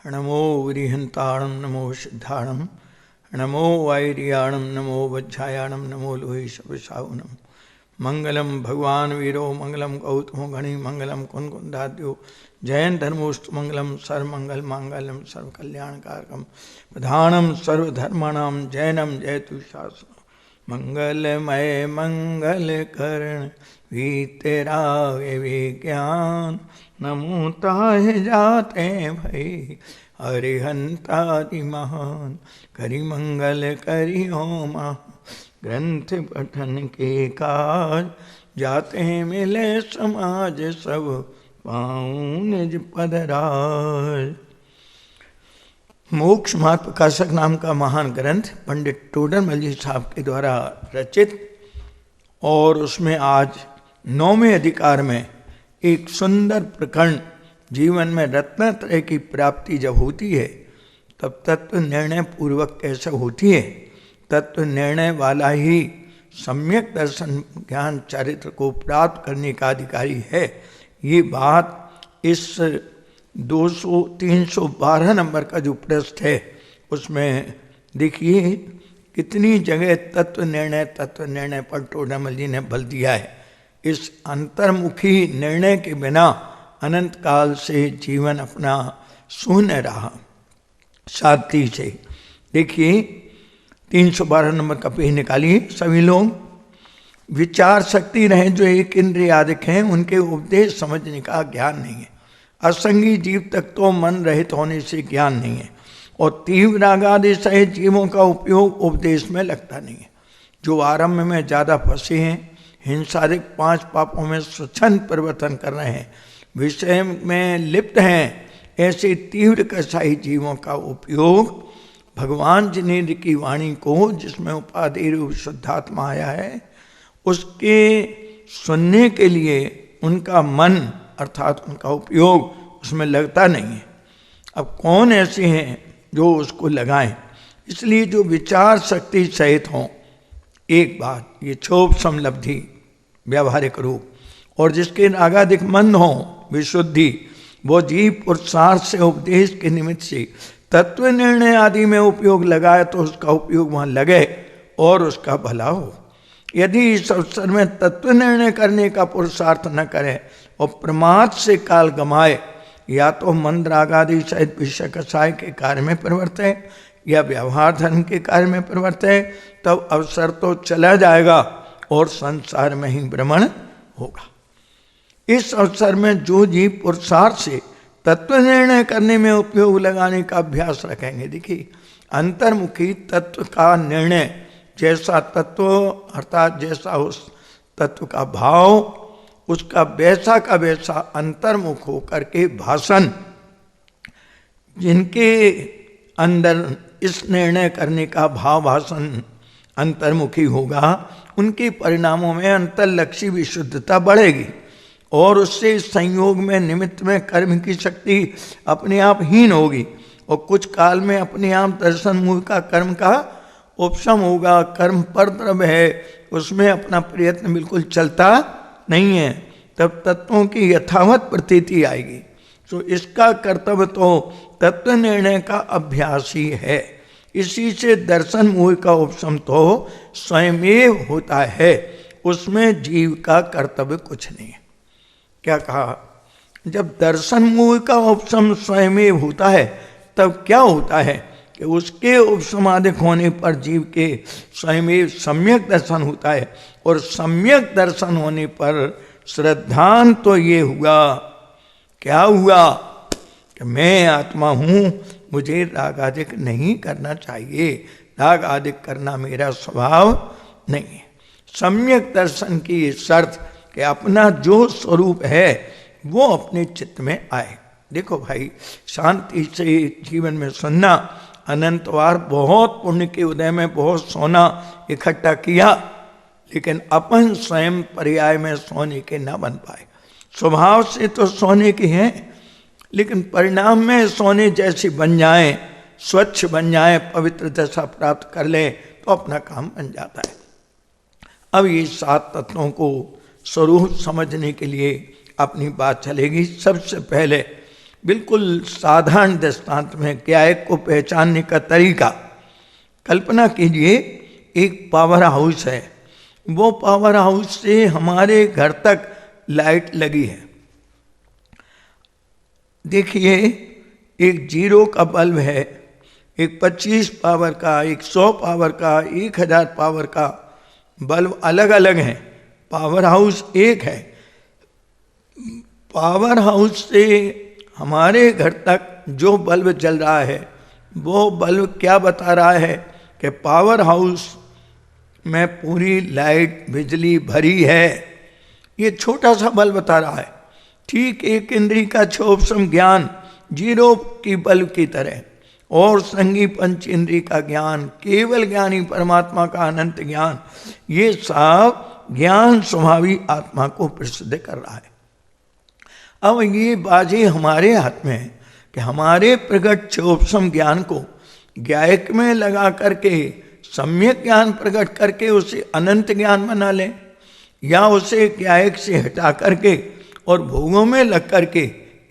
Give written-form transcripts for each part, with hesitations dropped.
नमो विरिहंताणं नमो सिद्धाणं नमो वायरियाणं नमो वज्रायाणं नमो लोहिषवसावनं मंगलम भगवान वीरो मंगलम गौतमो गणि मंगलम कुंकुंदाद्यो जयन धर्मोस्तु मंगलम सर्वमंगल मांगल्यम सर्वकल्याणकारकम प्रधानम सर्वधर्माणाम जैनम जयतु शास्त्र मंगलमय मंगल करण तेरा विज्ञान नमो ताहे जाते भई हरिहंतादि महान करि मंगल करि ओम ग्रंथ पठन के काज जाते मिले समाज सब पाऊं निज पदराज। मोक्ष मार्ग प्रकाशक नाम का महान ग्रंथ पंडित टोडरमल जी साहब के द्वारा रचित, और उसमें आज 9वें अधिकार में एक सुंदर प्रकरण, जीवन में रत्नत्रय की प्राप्ति जब होती है तब तत्व निर्णय पूर्वक कैसे होती है। तत्व निर्णय वाला ही सम्यक दर्शन ज्ञान चरित्र को प्राप्त करने का अधिकारी है। ये बात इस 312 नंबर का जो पृष्ठ है उसमें देखिए कितनी जगह तत्व निर्णय पर टोडरमल जी ने बल दिया है। इस अंतर्मुखी निर्णय के बिना अनंत काल से जीवन अपना शून्य रहा। साथी से देखिए 312 नंबर का पेज निकालिए सभी लोग। विचार शक्ति रहे जो एक इंद्रियादिक हैं उनके उपदेश समझने का ज्ञान नहीं है। असंगी जीव तक तो मन रहित होने से ज्ञान नहीं है, और तीव्र रागादि सहित जीवों का उपयोग उपदेश में लगता नहीं है। जो आरंभ में ज़्यादा फंसे हैं, हिंसादिक 5 पापों में स्वच्छंद परिवर्तन कर रहे हैं, विषय में लिप्त हैं, ऐसे तीव्र कसाई जीवों का उपयोग भगवान जिनेन्द्र की वाणी को, जिसमें उपाधि रूप शुद्धात्मा आया है, उसके सुनने के लिए उनका मन अर्थात उनका उपयोग उसमें लगता नहीं है। अब कौन ऐसे हैं जो उसको लगाएं? इसलिए जो विचार शक्ति सहित हों, एक बात ये क्षोभ समलब्धि व्यावहारिक रूप, और जिसके रागादिक मंद हों विशुद्धि, वो जीव पुरुषार्थ से उपदेश के निमित्त से तत्व निर्णय आदि में उपयोग लगाए तो उसका उपयोग वहाँ लगे और उसका भला हो। यदि इस अवसर में तत्व निर्णय करने का पुरुषार्थ न करे और प्रमाद से काल गमाए, या तो मंद रागादि सहित विषय कसाय के कार्य में प्रवृत्त है या व्यवहार धर्म के कार्य में प्रवृत्त है, तब अवसर तो चला जाएगा और संसार में ही भ्रमण होगा। इस अवसर में जो जीव पुरुषार्थ से तत्व निर्णय करने में उपयोग लगाने का अभ्यास रखेंगे, देखिए अंतर्मुखी तत्व का निर्णय, जैसा तत्व अर्थात जैसा उस तत्व का भाव, उसका वैसा का वैसा अंतर्मुख होकर के भाषण, जिनके अंदर इस निर्णय करने का भाव भाषण अंतर्मुखी होगा, उनके परिणामों में अंतर्लक्षी विशुद्धता बढ़ेगी, और उससे संयोग में निमित्त में कर्म की शक्ति अपने आप हीन होगी, और कुछ काल में अपने आप दर्शन मूल का कर्म का उपशम होगा। कर्म पर द्रव्य है, उसमें अपना प्रयत्न बिल्कुल चलता नहीं है, तब तत्वों की यथावत प्रतीति आएगी। तो इसका कर्तव्य तो तत्व निर्णय का अभ्यास ही है। इसी से दर्शन मूल का उपशम तो स्वयमेव होता है, उसमें जीव का कर्तव्य कुछ नहीं है। क्या कहा? जब दर्शन मूल का उपशम स्वयमेव होता है तब क्या होता है कि उसके उपशमादिक होने पर जीव के स्वयमेव सम्यक दर्शन होता है, और सम्यक दर्शन होने पर श्रद्धान तो ये हुआ, क्या हुआ कि मैं आत्मा हूँ, मुझे राग आदिक नहीं करना चाहिए, राग आदिक करना मेरा स्वभाव नहीं है। सम्यक दर्शन की ये शर्त कि अपना जो स्वरूप है वो अपने चित्त में आए। देखो भाई, शांति से जीवन में सुनना, अनंतवार बहुत पुण्य के उदय में बहुत सोना इकट्ठा किया, लेकिन अपन स्वयं पर्याय में सोने के न बन पाए। स्वभाव से तो सोने के हैं, लेकिन परिणाम में सोने जैसी बन जाए, स्वच्छ बन जाए, पवित्र दशा प्राप्त कर ले तो अपना काम बन जाता है। अब ये 7 तत्वों को स्वरूप समझने के लिए अपनी बात चलेगी। सबसे पहले बिल्कुल साधारण दृष्टांत में गायक को पहचानने का तरीका, कल्पना कीजिए एक पावर हाउस है, वो पावर हाउस से हमारे घर तक लाइट लगी है। देखिए, एक 0 का बल्ब है, एक 25 पावर का, एक 100 पावर का, 1000 पावर का, बल्ब अलग अलग हैं, पावर हाउस एक है। पावर हाउस से हमारे घर तक जो बल्ब जल रहा है, वो बल्ब क्या बता रहा है कि पावर हाउस में पूरी लाइट बिजली भरी है। ये छोटा सा बल्ब बता रहा है। ठीक एक इंद्री का क्षोभसम ज्ञान 0 की बल्ब की तरह, और संगी पंच इंद्री का ज्ञान, केवल ज्ञानी परमात्मा का अनंत ज्ञान, ये सब ज्ञान स्वभावी आत्मा को प्रसिद्ध कर रहा है। अब ये बाजी हमारे हाथ में है कि हमारे प्रकट क्षोभसम ज्ञान को गायक में लगा करके सम्यक ज्ञान प्रकट करके उसे अनंत ज्ञान बना लें, या उसे गायक से हटा करके और भोगों में लग करके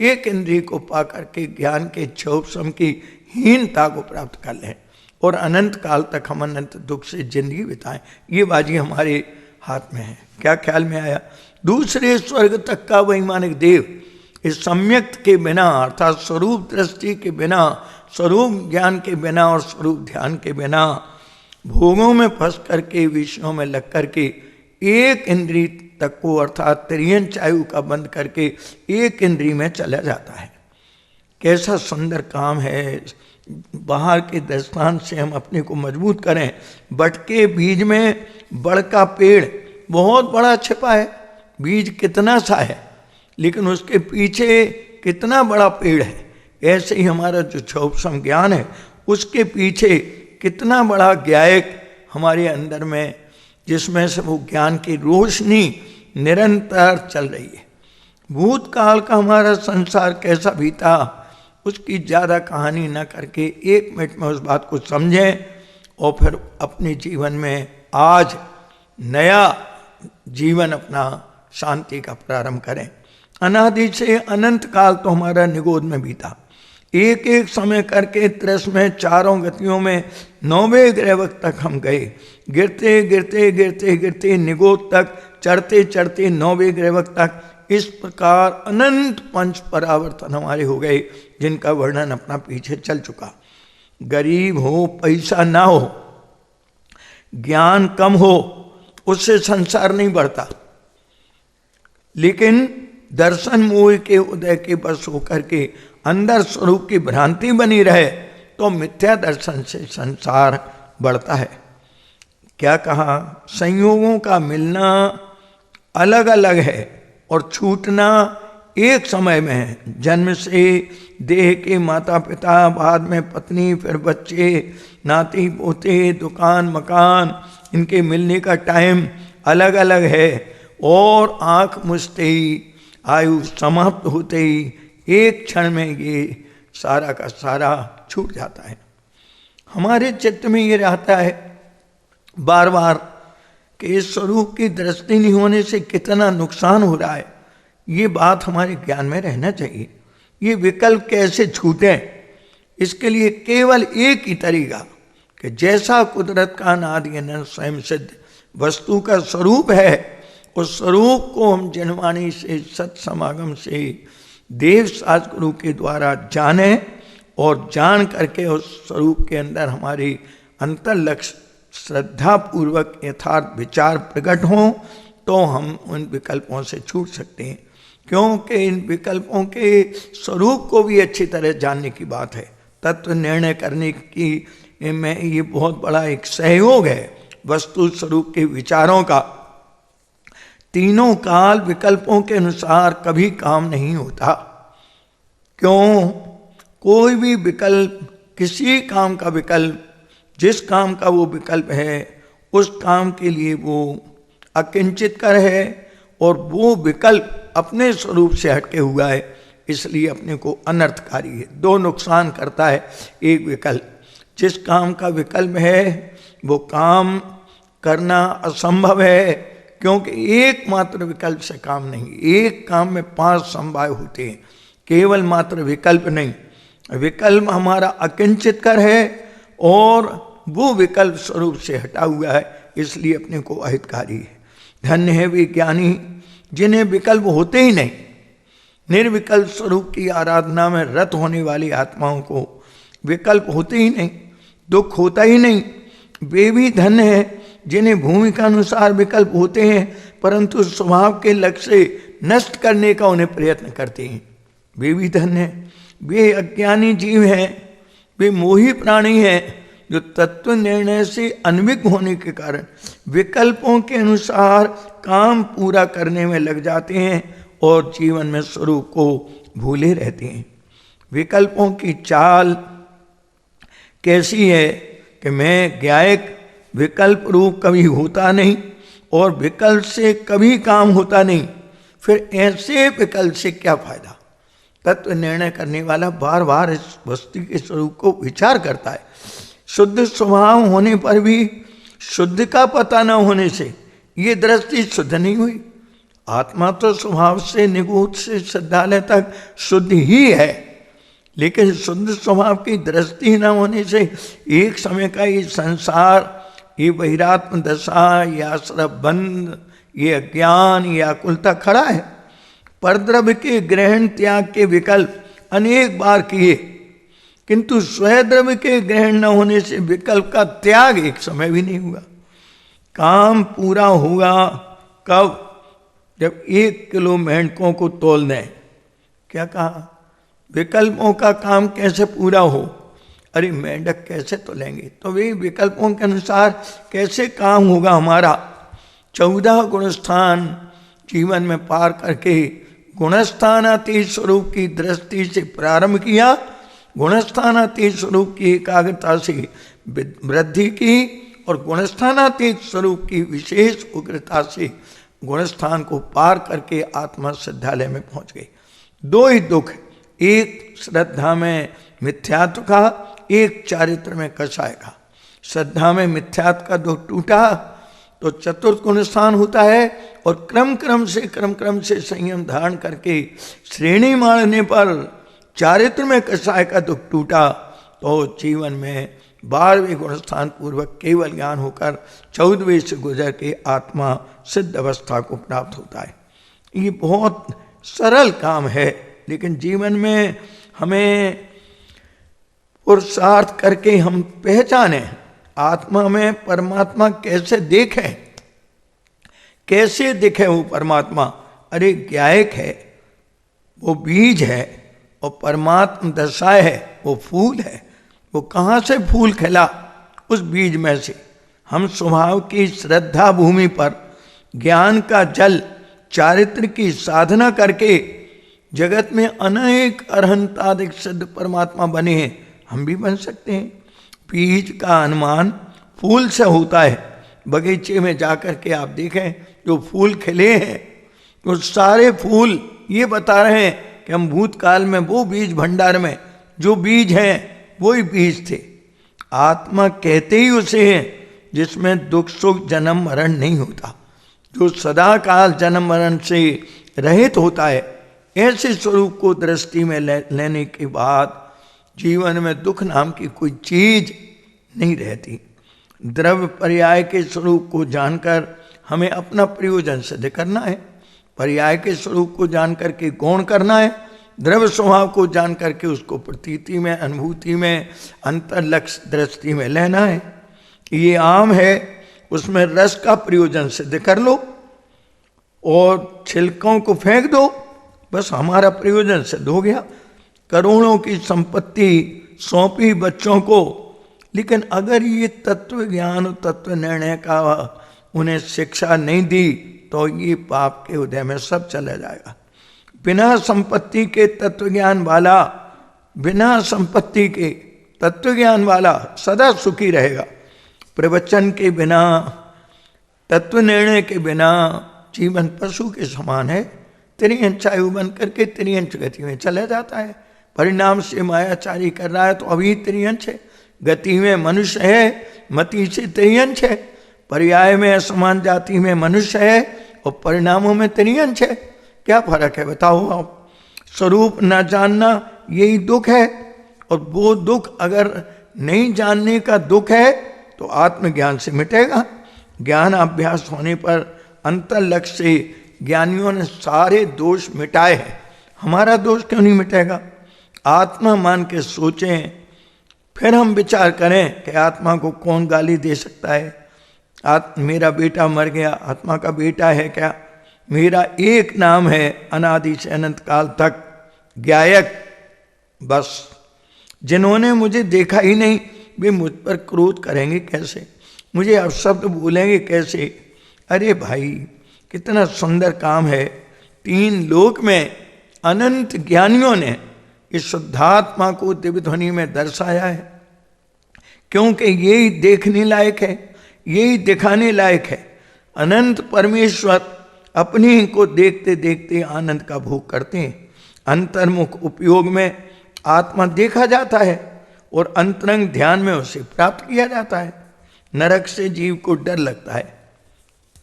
एक इंद्रिय को पा करके ज्ञान के क्षोभसम की हीनता को प्राप्त कर लें और अनंत काल तक हम अनंत दुख से जिंदगी बिताएं। ये बाजी हमारे हाथ में है। क्या ख्याल में आया? दूसरे स्वर्ग तक का वैमानिक देव इस सम्यक के बिना, अर्थात स्वरूप दृष्टि के बिना, स्वरूप ज्ञान के बिना और स्वरूप ध्यान के बिना भोगों में फंस करके, विषयों में लग करके एक इंद्रिय तक को, अर्थात त्रियन चायु का बंद करके एक इंद्रिय में चला जाता है। कैसा सुंदर काम है। बाहर के दृष्टांत से हम अपने को मजबूत करें। बट के बीज में बड़ का पेड़ बहुत बड़ा छिपा है, बीज कितना सा है लेकिन उसके पीछे कितना बड़ा पेड़ है। ऐसे ही हमारा जो क्षोभसम ज्ञान है उसके पीछे कितना बड़ा गायक हमारे अंदर में, जिसमें से वो ज्ञान की रोशनी निरंतर चल रही है। भूतकाल का हमारा संसार कैसा बीता, उसकी ज़्यादा कहानी न करके 1 मिनट में उस बात को समझें और फिर अपने जीवन में आज नया जीवन अपना शांति का प्रारंभ करें। अनादि से अनंत काल तो हमारा निगोद में बीता। एक एक समय करके त्रस में, चारों गतियों में 9वें ग्रहवक तक हम गए। गिरते गिरते गिरते गिरते निगोद तक, चढ़ते चढ़ते 9वें ग्रहवक तक। इस प्रकार अनंत पंच परावर्तन हमारे हो गए, जिनका वर्णन अपना पीछे चल चुका। गरीब हो, पैसा ना हो, ज्ञान कम हो, उससे संसार नहीं बढ़ता। लेकिन दर्शन मोह के उदय के बस होकर के अंदर स्वरूप की भ्रांति बनी रहे तो मिथ्या दर्शन से संसार बढ़ता है। क्या कहा? संयोगों का मिलना अलग अलग है और छूटना एक समय में है। जन्म से देह के माता पिता, बाद में पत्नी, फिर बच्चे, नाती पोते, दुकान मकान, इनके मिलने का टाइम अलग अलग है। और आँख मुझते ही, आयु समाप्त होते ही एक क्षण में ये सारा का सारा छूट जाता है। हमारे चित्त में ये रहता है बार बार कि इस स्वरूप की दृष्टि नहीं होने से कितना नुकसान हो रहा है। ये बात हमारे ज्ञान में रहना चाहिए। ये विकल्प कैसे छूटें, इसके लिए केवल एक ही तरीका कि जैसा कुदरत का अनादि अनंत स्वयं सिद्ध वस्तु का स्वरूप है, उस स्वरूप को हम जनवाणी से, सत समागम से, देव साज गुरु के द्वारा जाने और जान करके उस स्वरूप के अंदर हमारी अंतर लक्ष्य श्रद्धा पूर्वक यथार्थ विचार प्रकट हों तो हम उन विकल्पों से छूट सकते हैं। क्योंकि इन विकल्पों के स्वरूप को भी अच्छी तरह जानने की बात है। तत्व निर्णय करने की में ये बहुत बड़ा एक सहयोग है वस्तु स्वरूप के विचारों का। तीनों काल विकल्पों के अनुसार कभी काम नहीं होता। क्यों? कोई भी विकल्प, किसी काम का विकल्प, जिस काम का वो विकल्प है उस काम के लिए वो अकिंचित कर है और वो विकल्प अपने स्वरूप से हटके हुआ है, इसलिए अपने को अनर्थकारी है। 2 नुकसान करता है एक विकल्प। जिस काम का विकल्प है वो काम करना असंभव है, क्योंकि एकमात्र विकल्प से काम नहीं। एक काम में 5 समवाय होते हैं। केवल मात्र विकल्प नहीं, विकल्प हमारा अकिंचित कर है और वो विकल्प स्वरूप से हटा हुआ है, इसलिए अपने को अहितकारी है। धन्य है वे ज्ञानी जिन्हें विकल्प होते ही नहीं, निर्विकल्प स्वरूप की आराधना में रत होने वाली आत्माओं को विकल्प होते ही नहीं, दुख होता ही नहीं। वे भी धन्य है जिन्हें भूमिका अनुसार विकल्प होते हैं, परंतु स्वभाव के लक्ष्य से नष्ट करने का उन्हें प्रयत्न करते हैं। वे भी धन्य है। वे अज्ञानी जीव हैं, वे मोही प्राणी हैं जो तत्व निर्णय से अनभिज्ञ होने के कारण विकल्पों के अनुसार काम पूरा करने में लग जाते हैं और जीवन में स्वरूप को भूले रहते हैं। विकल्पों की चाल कैसी है कि मैं ज्ञायक विकल्प रूप कभी होता नहीं और विकल्प से कभी काम होता नहीं, फिर ऐसे विकल्प से क्या फायदा। तत्व निर्णय करने वाला बार बार इस वस्तु के स्वरूप को विचार करता है। शुद्ध स्वभाव होने पर भी शुद्ध का पता न होने से ये दृष्टि शुद्ध नहीं हुई। आत्मा तो स्वभाव से निगूढ़ से श्रद्धालय तक शुद्ध ही है, लेकिन शुद्ध स्वभाव की दृष्टि न होने से एक समय का ये संसार, ये बहिरात्म दशा, ये आश्रव बंध, ये अज्ञान, ये आकुलता खड़ा है। परद्रव्य के ग्रहण त्याग के विकल्प अनेक बार किए, किंतु स्वद्रव्य के ग्रहण न होने से विकल्प का त्याग एक समय भी नहीं हुआ। काम पूरा होगा कब? जब 1 किलो मेंढकों को तोल दें। क्या कहा? विकल्पों का काम कैसे पूरा हो? अरे मेंढक कैसे तोलेंगे? तो वे विकल्पों के अनुसार कैसे काम होगा हमारा? 14 गुणस्थान जीवन में पार करके गुणस्थानातीत स्वरूप की दृष्टि से प्रारंभ किया, गुणस्थानातीत स्वरूप की एकाग्रता से वृद्धि की और गुणस्थानातीत स्वरूप की विशेष उग्रता से गुणस्थान को पार करके आत्मा श्रद्धालय में पहुंच गई। 2 ही दुख, एक श्रद्धा में मिथ्यात्व का, एक चारित्र में कषाय का। श्रद्धा में मिथ्यात्व का दुख टूटा तो चतुर्थ गुणस्थान होता है और क्रम क्रम से संयम धारण करके श्रेणी मारने पर चारित्र में कषाय का दुख टूटा तो जीवन में 12वें गुणस्थान पूर्वक केवल ज्ञान होकर 14वें से गुजर के आत्मा सिद्ध अवस्था को प्राप्त होता है। ये बहुत सरल काम है, लेकिन जीवन में हमें पुरुषार्थ करके हम पहचाने आत्मा में परमात्मा कैसे देखें, कैसे दिखे वो परमात्मा। अरे ज्ञायक है, वो बीज है, और परमात्मा दशा है, वो फूल है। वो कहाँ से फूल खिला? उस बीज में से। हम स्वभाव की श्रद्धा भूमि पर ज्ञान का जल चारित्र की साधना करके जगत में अनेक अरहंतादिक सिद्ध परमात्मा बने हैं, हम भी बन सकते हैं। बीज का अनुमान फूल से होता है। बगीचे में जाकर के आप देखें जो फूल खिले हैं, तो सारे फूल ये बता रहे हैं कि हम भूतकाल में वो बीज भंडार में जो बीज हैं वही बीज थे। आत्मा कहते ही उसे हैं जिसमें दुख सुख जन्म मरण नहीं होता, जो सदा काल जन्म मरण से रहित होता है। ऐसे स्वरूप को दृष्टि में लेने के बाद जीवन में दुख नाम की कोई चीज नहीं रहती। द्रव्य पर्याय के स्वरूप को जानकर हमें अपना प्रयोजन सिद्ध करना है, पर्याय के स्वरूप को जानकर के गौण करना है, द्रव्य स्वभाव को जान करके उसको प्रतीति में, अनुभूति में, अंतर लक्ष्य दृष्टि में लेना है। ये आम है, उसमें रस का प्रयोजन सिद्ध कर लो और छिलकों को फेंक दो, बस हमारा प्रयोजन सिद्ध हो गया। करोड़ों की संपत्ति सौंपी बच्चों को, लेकिन अगर ये तत्व ज्ञान तत्व निर्णय का उन्हें शिक्षा नहीं दी तो ये पाप के उदय में सब चला जाएगा। बिना संपत्ति के तत्व ज्ञान वाला, बिना संपत्ति के तत्व ज्ञान वाला सदा सुखी रहेगा। प्रवचन के बिना, तत्व निर्णय के बिना जीवन पशु के समान है। त्रियंच आयु बन करके त्रियंच गति में चला जाता है। परिणाम से मायाचारी कर रहा है तो अभी त्रियंच है, गति में मनुष्य है, मति से त्रियंच है, पर्याय में असमान जाति में मनुष्य है और परिणामों में त्रियंच है। क्या फर्क है बताओ आप? स्वरूप न जानना यही दुख है, और वो दुख अगर नहीं जानने का दुख है तो आत्मज्ञान से मिटेगा। ज्ञान अभ्यास होने पर अंतर्लक्ष्य से ज्ञानियों ने सारे दोष मिटाए हैं, हमारा दोष क्यों नहीं मिटेगा? आत्मा मान के सोचें, फिर हम विचार करें कि आत्मा को कौन गाली दे सकता है। मेरा बेटा मर गया, आत्मा का बेटा है क्या? मेरा एक नाम है अनादि से अनंत काल तक, ज्ञायक। बस जिन्होंने मुझे देखा ही नहीं वे मुझ पर क्रोध करेंगे कैसे, मुझे अपशब्द बोलेंगे कैसे? अरे भाई कितना सुंदर काम है। 3 लोक में अनंत ज्ञानियों ने इस शुद्धात्मा को दिव्य ध्वनि में दर्शाया है, क्योंकि यही देखने लायक है, यही दिखाने लायक है। अनंत परमेश्वर अपने को देखते देखते आनंद का भोग करते हैं। अंतर्मुख उपयोग में आत्मा देखा जाता है और अंतरंग ध्यान में उसे प्राप्त किया जाता है। नरक से जीव को डर लगता है।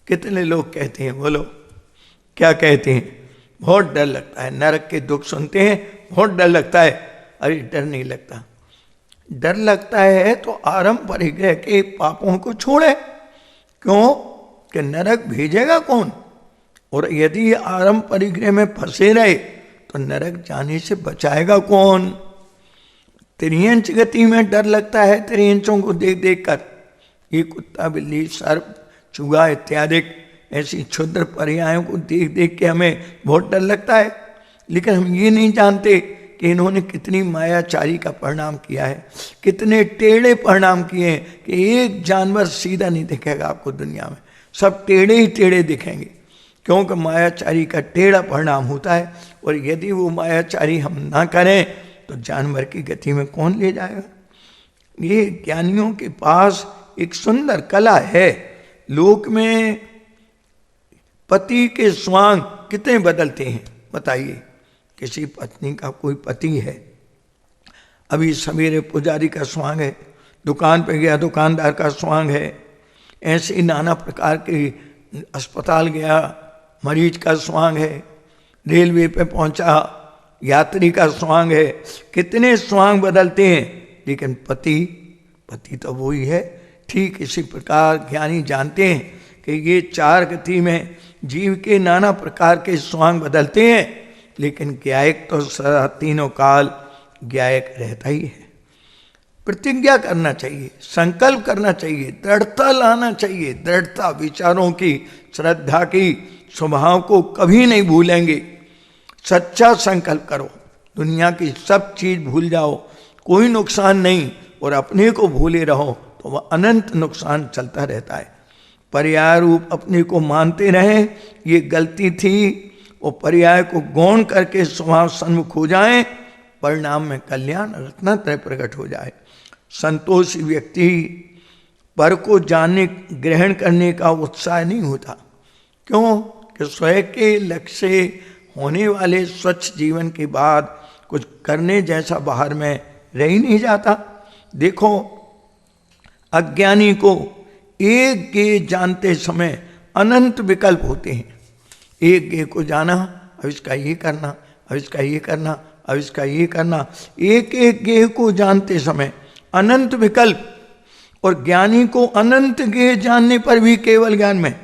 कितने लोग कहते हैं, बोलो क्या कहते हैं? बहुत डर लगता है, नरक के दुख सुनते हैं बहुत डर लगता है। अरे डर नहीं लगता, डर लगता है तो आरंभ परिग्रह के पापों को छोड़े। क्यों कि नरक भेजेगा कौन? और यदि आरंभ परिग्रह में फंसे रहे तो नरक जाने से बचाएगा कौन? त्रियंच गति में डर लगता है, त्रियंचों को देख देख कर। ये कुत्ता, बिल्ली, सर्प, चूहा इत्यादि ऐसी क्षुद्र पर्यायों को देख देख के हमें बहुत डर लगता है। लेकिन हम ये नहीं जानते कि इन्होंने कितनी मायाचारी का परिणाम किया है, कितने टेढ़े परिणाम किए हैं कि एक जानवर सीधा नहीं दिखेगा आपको दुनिया में, सब टेढ़े ही टेढ़े दिखेंगे, क्योंकि मायाचारी का टेढ़ा परिणाम होता है। और यदि वो मायाचारी हम ना करें तो जानवर की गति में कौन ले जाएगा? ये ज्ञानियों के पास एक सुंदर कला है। लोक में पति के स्वांग कितने बदलते हैं बताइए। किसी पत्नी का कोई पति है, अभी सवेरे पुजारी का स्वांग है, दुकान पे गया दुकानदार का स्वांग है, ऐसे नाना प्रकार के, अस्पताल गया मरीज का स्वांग है, रेलवे पे पहुंचा यात्री का स्वांग है। कितने स्वांग बदलते हैं, लेकिन पति तो वही है। ठीक इसी प्रकार ज्ञानी जानते हैं कि ये 4 गति में जीव के नाना प्रकार के स्वांग बदलते हैं, लेकिन ज्ञायक तो सदा तीनों काल ज्ञायक रहता ही है। प्रतिज्ञा करना चाहिए, संकल्प करना चाहिए, दृढ़ता लाना चाहिए। दृढ़ता विचारों की, श्रद्धा की, स्वभाव को कभी नहीं भूलेंगे। सच्चा संकल्प करो, दुनिया की सब चीज भूल जाओ, कोई नुकसान नहीं, और अपने को भूले रहो तो वह अनंत नुकसान चलता रहता है। पर्याय रूप अपने को मानते रहे, ये गलती थी। और पर्याय को गौण करके स्वभाव सन्मुख हो जाए, परिणाम में कल्याण रत्नत्रय प्रकट हो जाए। संतोषी व्यक्ति पर को जानने ग्रहण करने का उत्साह नहीं होता। क्यों कि स्वयं के लक्ष्य से होने वाले स्वच्छ जीवन के बाद कुछ करने जैसा बाहर में रह ही नहीं जाता। देखो अज्ञानी को एक गे जानते समय अनंत विकल्प होते हैं। एक गे को जाना, अब इसका ये करना, अब इसका ये करना, अब इसका ये करना। एक एक गे को जानते समय अनंत विकल्प। और ज्ञानी को अनंत गे जानने पर भी केवल ज्ञान में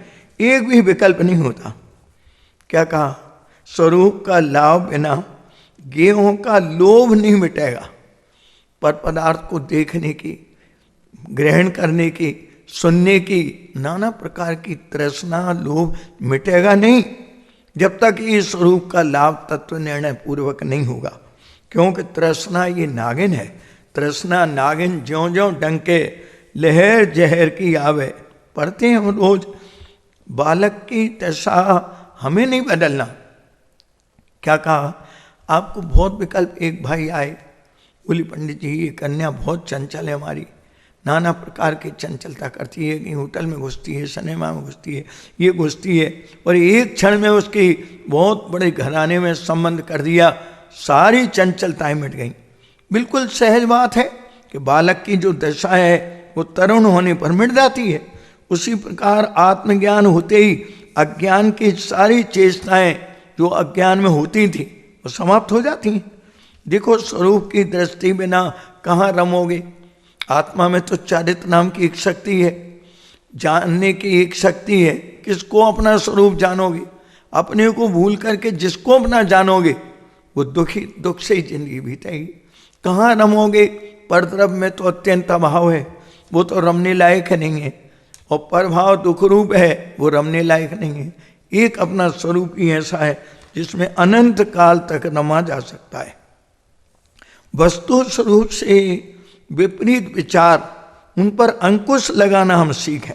एक भी विकल्प नहीं होता। क्या कहा? स्वरूप का लाभ बिना गेहों का लोभ नहीं मिटेगा। पर पदार्थ को देखने की, ग्रहण करने की, सुनने की नाना प्रकार की तृष्णा, लोभ मिटेगा नहीं जब तक इस स्वरूप का लाभ तत्व निर्णय पूर्वक नहीं होगा। क्योंकि तृष्णा ये नागिन है। तृष्णा नागिन ज्यों ज्यों डंके लहर जहर की आवे। पढ़ते हैं हम रोज, बालक की दशा हमें नहीं बदलना। क्या कहा? आपको बहुत विकल्प। एक भाई आए, बोली पंडित जी ये कन्या बहुत चंचल है हमारी, नाना प्रकार की चंचलता करती है, कि होटल में घुसती है, सिनेमा में घुसती है, ये घुसती है। और एक क्षण में उसकी बहुत बड़े घराने में संबंध कर दिया, सारी चंचलताएं मिट गई। बिल्कुल सहज बात है कि बालक की जो दशा है वो तरुण होने पर मिट जाती है। उसी प्रकार आत्मज्ञान होते ही अज्ञान की सारी चेष्टाएं जो अज्ञान में होती थी वो समाप्त हो जाती हैं। देखो, स्वरूप की दृष्टि बिना कहाँ रमोगे। आत्मा में तो चारित्र नाम की एक शक्ति है, जानने की एक शक्ति है। किसको अपना स्वरूप जानोगे? अपने को भूल करके जिसको अपना जानोगे वो दुख से ही जिंदगी बीतेगी। कहाँ रमोगे? परद्रव्य में तो अत्यंत अभाव है, वो तो रमने लायक नहीं है, और परभाव दुख रूप है, वो रमने लायक नहीं है। एक अपना स्वरूप ही ऐसा है जिसमें अनंत काल तक रमा जा सकता है। वस्तु स्वरूप से विपरीत विचार, उन पर अंकुश लगाना हम सीखें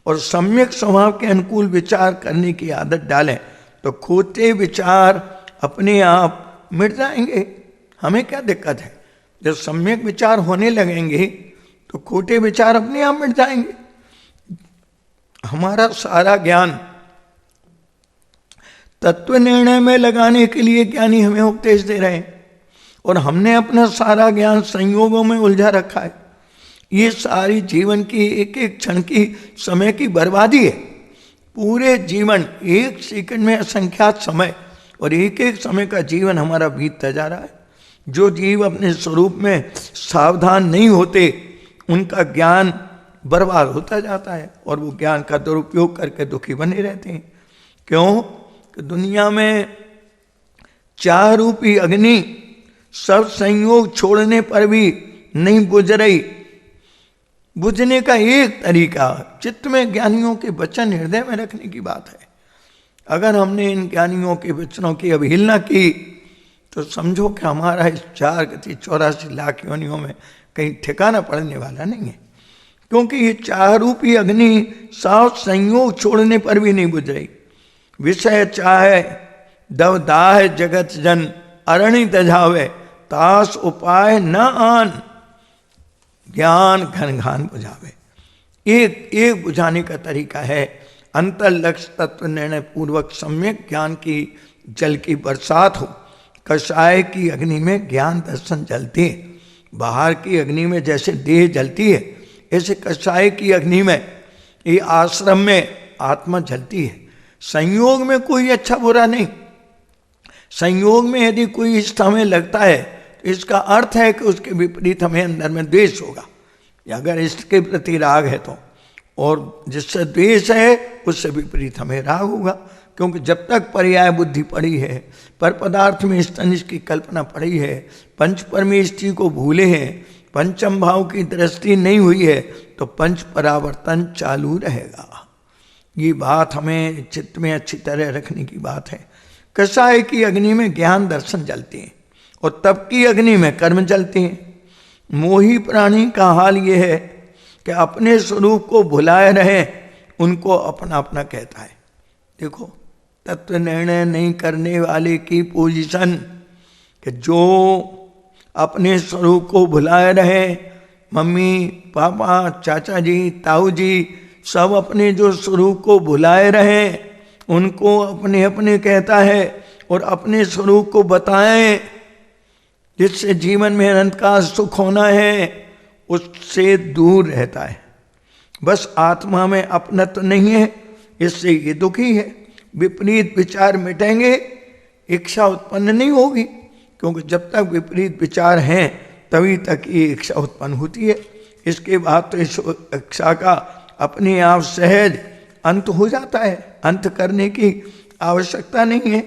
और सम्यक स्वभाव के अनुकूल विचार करने की आदत डालें तो खोटे विचार अपने आप मिट जाएंगे। हमें क्या दिक्कत है? जब सम्यक विचार होने लगेंगे तो खोटे विचार अपने आप मिट जाएंगे। हमारा सारा ज्ञान तत्व निर्णय में लगाने के लिए ज्ञानी हमें उपदेश दे रहे हैं, और हमने अपना सारा ज्ञान संयोगों में उलझा रखा है। ये सारी जीवन की एक एक क्षण की समय की बर्बादी है। पूरे जीवन एक सेकंड में असंख्यात समय, और एक एक समय का जीवन हमारा बीतता जा रहा है। जो जीव अपने स्वरूप में सावधान नहीं होते उनका ज्ञान बर्बाद होता जाता है, और वो ज्ञान का दुरुपयोग करके दुखी बने रहते हैं। क्यों? कि दुनिया में चाह रूपी अग्नि सब संयोग छोड़ने पर भी नहीं बुझ रही। बुझने का एक तरीका चित्त में ज्ञानियों के वचन हृदय में रखने की बात है। अगर हमने इन ज्ञानियों के वचनों की अवहेलना की तो समझो कि हमारा इस 4 गति 84 लाख योनियों में कहीं ठिकाना पड़ने वाला नहीं है। क्योंकि ये चाह रूपी अग्नि साफ संयोग छोड़ने पर भी नहीं बुझ रही। विषय चाहे दवदाह जगत जन अरणि तजावे, तास उपाय न आन ज्ञान घन घान बुझावे। एक एक बुझाने का तरीका है अंतर लक्ष्य तत्व निर्णय पूर्वक सम्यक ज्ञान की जल की बरसात हो। कषाय की अग्नि में ज्ञान दर्शन जलते हैं। बाहर की अग्नि में जैसे देह जलती है, ऐसे कषाय की अग्नि में, ये आश्रम में आत्मा जलती है। संयोग में कोई अच्छा बुरा नहीं। संयोग में यदि कोई इष्ट हमें लगता है तो इसका अर्थ है कि उसके विपरीत हमें अंदर में द्वेष होगा। अगर इष्ट के प्रति राग है तो, और जिससे द्वेष है उससे विपरीत हमें राग होगा। क्योंकि जब तक पर्याय बुद्धि पड़ी है, पर पदार्थ में इष्ट अनिष्ट की कल्पना पड़ी है, पंच परमेष्टि को भूले हैं, पंचम भाव की दृष्टि नहीं हुई है, तो पंच परावर्तन चालू रहेगा। ये बात हमें चित्त में अच्छी तरह रखने की बात है। कषाय की अग्नि में ज्ञान दर्शन जलते हैं, और तप की अग्नि में कर्म जलते हैं। मोही प्राणी का हाल ये है कि अपने स्वरूप को भुलाए रहे, उनको अपना अपना कहता है। देखो, तत्व निर्णय नहीं करने वाले की पोजीशन कि जो अपने स्वरूप को भुलाए रहे, मम्मी पापा चाचा जी ताऊ जी सब अपने जो स्वरूप को भुलाए रहे, उनको अपने अपने कहता है, और अपने स्वरूप को बताएं जिससे जीवन में अनंत का सुख होना है, उससे दूर रहता है। बस आत्मा में अपनत्व नहीं है, इससे ये दुखी है। विपरीत विचार मिटेंगे, इच्छा उत्पन्न नहीं होगी, क्योंकि जब तक विपरीत विचार हैं तभी तक ये इच्छा उत्पन्न होती है। इसके बाद तो इस इच्छा का अपने आप सहज अंत हो जाता है। अंत करने की आवश्यकता नहीं है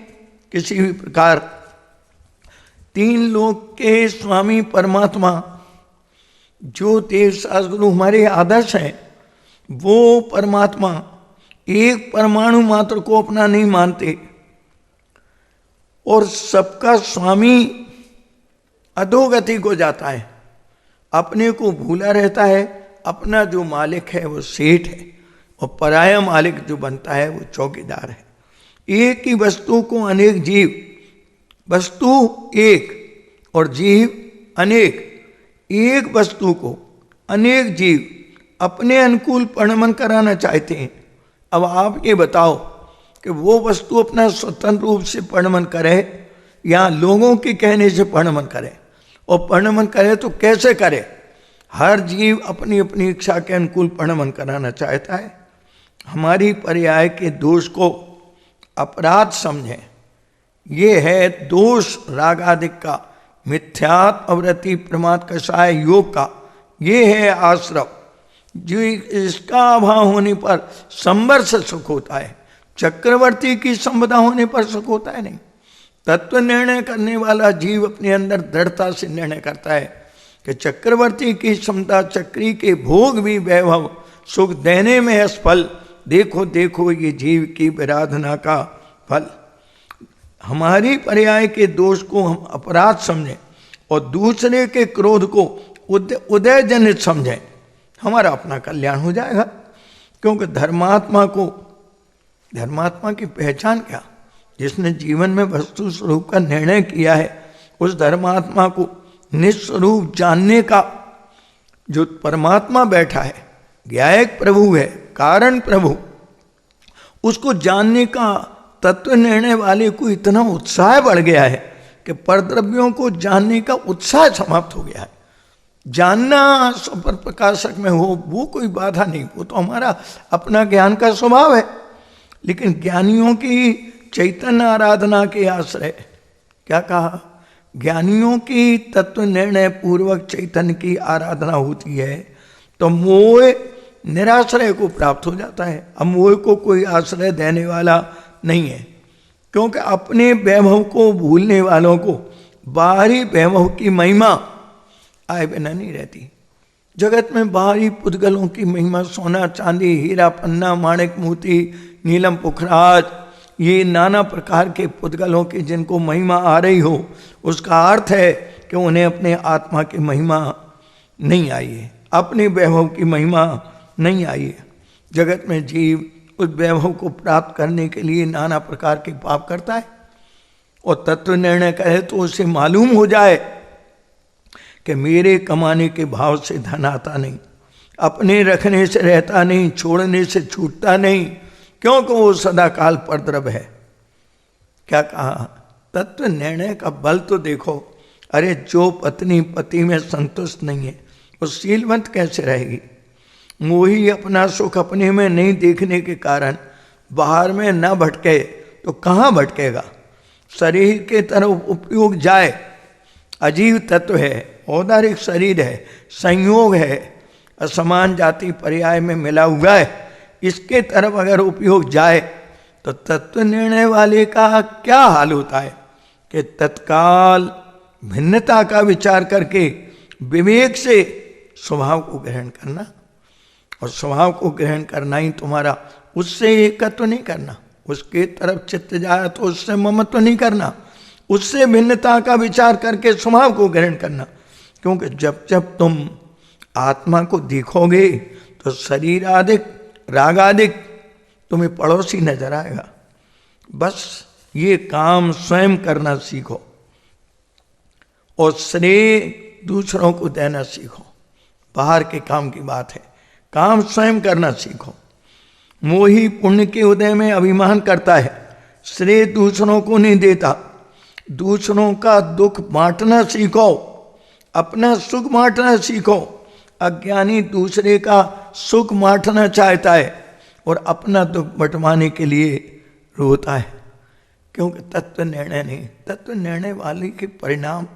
किसी भी प्रकार। 3 लोक के स्वामी परमात्मा जो देव शास्त्रगुरु हमारे आदर्श हैं, वो परमात्मा एक परमाणु मात्र को अपना नहीं मानते, और सबका स्वामी अधोगति को जाता है, अपने को भूला रहता है। अपना जो मालिक है वो सेठ है, और पराया मालिक जो बनता है वो चौकीदार है। एक ही वस्तु को अनेक जीव, वस्तु एक और जीव अनेक, एक वस्तु को अनेक जीव अपने अनुकूल परिणमन कराना चाहते हैं। अब आप ये बताओ कि वो वस्तु अपना स्वतंत्र रूप से परिणमन करे या लोगों के कहने से परिणमन करे, और परिणमन करे तो कैसे करे? हर जीव अपनी अपनी इच्छा के अनुकूल परिणमन कराना चाहता है। हमारी पर्याय के दोष को अपराध समझें, ये है दोष रागादिक का, मिथ्यात्व अवृत्ति प्रमाद कषाय योग का, ये है आश्रव। जो इसका अभाव होने पर संवर्ष सुख होता है, चक्रवर्ती की संपदा होने पर सुख होता है नहीं। तत्व निर्णय करने वाला जीव अपने अंदर दृढ़ता से निर्णय करता है कि चक्रवर्ती की क्षमता, चक्री के भोग भी वैभव सुख देने में असफल। देखो देखो ये जीव की विराधना का फल। हमारी पर्याय के दोष को हम अपराध समझें और दूसरे के क्रोध को उदयजनित समझें, हमारा अपना कल्याण हो जाएगा। क्योंकि धर्मात्मा की पहचान क्या? जिसने जीवन में वस्तु स्वरूप का निर्णय किया है, उस धर्मात्मा को निस्वरूप जानने का जो परमात्मा बैठा है, ज्ञायक प्रभु है, कारण प्रभु, उसको जानने का तत्व निर्णय वाले को इतना उत्साह बढ़ गया है कि परद्रव्यों को जानने का उत्साह समाप्त हो गया है। जानना पर प्रकाशक में हो वो कोई बाधा नहीं, वो तो हमारा अपना ज्ञान का स्वभाव है। लेकिन ज्ञानियों की चैतन्य आराधना के आश्रय, क्या कहा, ज्ञानियों की तत्व निर्णय पूर्वक चैतन्य की आराधना होती है तो मोह निराश्रय को प्राप्त हो जाता है। अब मोह को कोई आश्रय देने वाला नहीं है, क्योंकि अपने वैभव को भूलने वालों को बाहरी वैभव की महिमा आए बिना नहीं रहती। जगत में बाहरी पुद्गलों की महिमा, सोना चांदी हीरा पन्ना माणिक मोती नीलम पुखराज, ये नाना प्रकार के पुद्गलों की जिनको महिमा आ रही हो, उसका अर्थ है कि उन्हें अपने आत्मा की महिमा नहीं आई है, अपने वैभव की महिमा नहीं आई है। जगत में जीव उस वैभव को प्राप्त करने के लिए नाना प्रकार के पाप करता है, और तत्व निर्णय करे तो उसे मालूम हो जाए कि मेरे कमाने के भाव से धन आता नहीं, अपने रखने से रहता नहीं, छोड़ने से छूटता नहीं, क्योंकि वो सदा काल परद्रव है। क्या कहा, तत्व निर्णय का बल तो देखो। अरे जो पत्नी पति में संतुष्ट नहीं है वो शीलवंत कैसे रहेगी? मोही अपना सुख अपने में नहीं देखने के कारण बाहर में न भटके तो कहाँ भटकेगा? शरीर के तरफ उपयोग जाए, अजीव तत्व है, औदारिक शरीर है, संयोग है, असमान जाति पर्याय में मिला हुआ है, इसके तरफ अगर उपयोग जाए तो तत्व निर्णय वाले का क्या हाल होता है कि तत्काल भिन्नता का विचार करके विवेक से स्वभाव को ग्रहण करना, और स्वभाव को ग्रहण करना ही तुम्हारा, उससे एकत्व नहीं करना, उसके तरफ चित्त जाए तो उससे ममत्व नहीं करना, उससे भिन्नता का विचार करके स्वभाव को ग्रहण करना। क्योंकि जब जब तुम आत्मा को देखोगे तो शरीर आदिक रागादिक तुम्हें पड़ोसी नजर आएगा। बस ये काम स्वयं करना सीखो और श्रेय दूसरों को देना सीखो। बाहर के काम की बात है, काम स्वयं करना सीखो। मोही पुण्य के उदय में अभिमान करता है, श्रेय दूसरों को नहीं देता। दूसरों का दुख बांटना सीखो, अपना सुख बांटना सीखो। अज्ञानी दूसरे का सुख बांटना चाहता है और अपना दुख बंटवाने के लिए रोता है, क्योंकि तत्व निर्णय नहीं। तत्व निर्णय वाले के परिणाम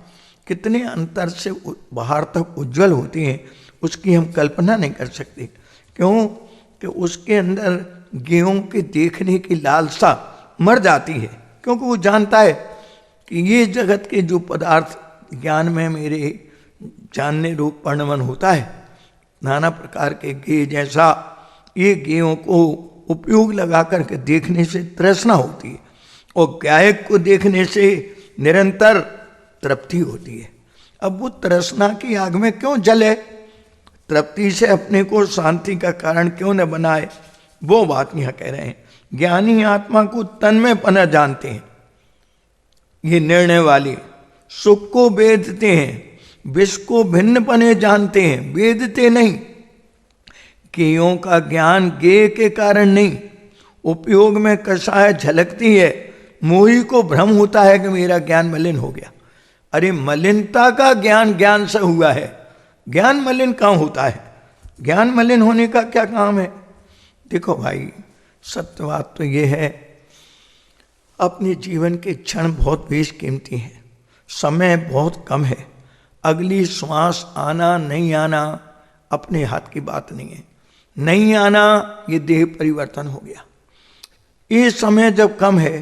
कितने अंतर से बाहर तक उज्जवल होते हैं उसकी हम कल्पना नहीं कर सकते। क्यों कि उसके अंदर गेहूं के देखने की लालसा मर जाती है, क्योंकि वो जानता है कि ये जगत के जो पदार्थ ज्ञान में मेरे जानने रूप परिणमन होता है, नाना प्रकार के गेह जैसा, ये गेहूं को उपयोग लगा करके देखने से तृष्णा होती है और गायक को देखने से निरंतर तृप्ति होती है। अब वो तृष्णा की आग में क्यों जले? तृप्ति से अपने को शांति का कारण क्यों न बनाए? वो बात यहाँ कह रहे हैं। ज्ञानी आत्मा को तन्मय पना जानते हैं, ये निर्णय वाले सुख को वेदते हैं, विष को भिन्न पने जानते हैं, वेदते नहीं। गेयों का ज्ञान गेय के कारण नहीं, उपयोग में कषाय झलकती है। मोही को भ्रम होता है कि मेरा ज्ञान मलिन हो गया। अरे मलिनता का ज्ञान ज्ञान से हुआ है, ज्ञान मलिन कहाँ होता है? ज्ञान मलिन होने का क्या काम है? देखो भाई, सत्य बात तो ये है अपने जीवन के क्षण बहुत बेशकीमती हैं, समय बहुत कम है, अगली श्वास आना नहीं आना अपने हाथ की बात नहीं है। नहीं आना ये देह परिवर्तन हो गया। ये समय जब कम है,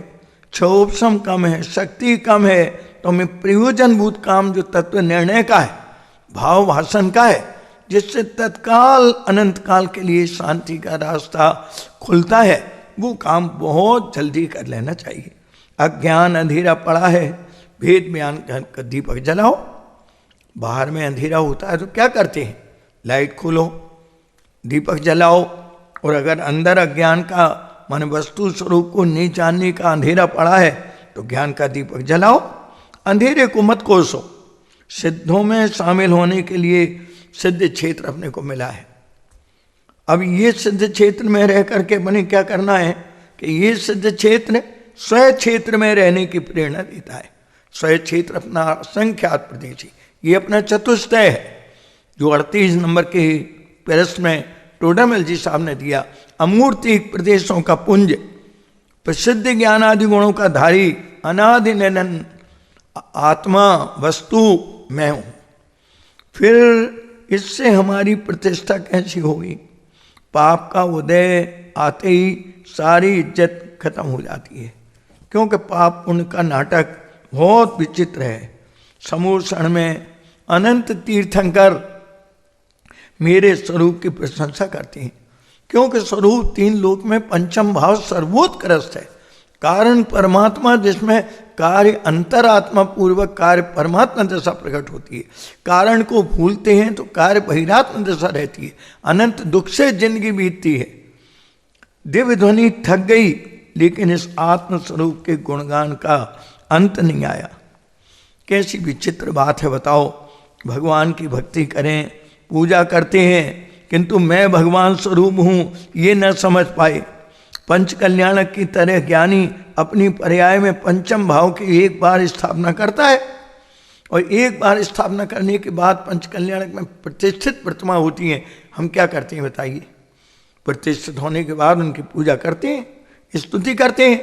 क्षोभसम कम है, शक्ति कम है, तो हमें प्रयोजनभूत काम जो तत्व निर्णय का है, भाव भाषण का है, जिससे तत्काल अनंत काल के लिए शांति का रास्ता खुलता है, वो काम बहुत जल्दी कर लेना चाहिए। अज्ञान अंधेरा पड़ा है, भेद ज्ञान का दीपक जलाओ। बाहर में अंधेरा होता है तो क्या करते हैं? लाइट खोलो, दीपक जलाओ। और अगर अंदर अज्ञान का मन वस्तु स्वरूप को नहीं जानने का अंधेरा पड़ा है तो ज्ञान का दीपक जलाओ, अंधेरे को मत कोसो। सिद्धों में शामिल होने के लिए सिद्ध क्षेत्र अपने को मिला है। अब ये सिद्ध क्षेत्र में रह करके अपने क्या करना है कि ये सिद्ध क्षेत्र स्वयं क्षेत्र में रहने की प्रेरणा देता है। स्वयं क्षेत्र अपना असंख्यात प्रदेश, ये अपना चतुष्टय है जो 38 नंबर के प्रश्न में टोडामल जी साहब ने दिया। अमूर्तिक प्रदेशों का पुंज, प्रसिद्ध ज्ञान आदि गुणों का धारी, अनादि निरंतर आत्मा वस्तु मैं हूं। फिर इससे हमारी प्रतिष्ठा कैसी होगी? पाप का उदय आते ही सारी इज्जत खत्म हो जाती है, क्योंकि पाप पुण्य का नाटक बहुत विचित्र है। समूषण में अनंत तीर्थंकर मेरे स्वरूप की प्रशंसा करते हैं, क्योंकि स्वरूप 3 लोक में पंचम भाव सर्वोत्कृष्ट है। कारण परमात्मा, जिसमें कार्य अंतरात्मा पूर्वक कार्य परमात्मा दशा प्रकट होती है। कारण को भूलते हैं तो कार्य बहिरात्मा दशा रहती है। अनंत दुख से जिंदगी बीतती है। दिव्य ध्वनि थक गई, लेकिन इस आत्म स्वरूप के गुणगान का अंत नहीं आया। कैसी विचित्र बात है बताओ। भगवान की भक्ति करें, पूजा करते हैं, किंतु मैं भगवान स्वरूप हूं ये न समझ पाए। पंच कल्याणक की तरह ज्ञानी अपनी पर्याय में पंचम भाव की एक बार स्थापना करता है, और एक बार स्थापना करने के बाद पंच कल्याणक में प्रतिष्ठित प्रतिमा होती है। हम क्या करते हैं बताइए? प्रतिष्ठित होने के बाद उनकी पूजा करते हैं, स्तुति करते हैं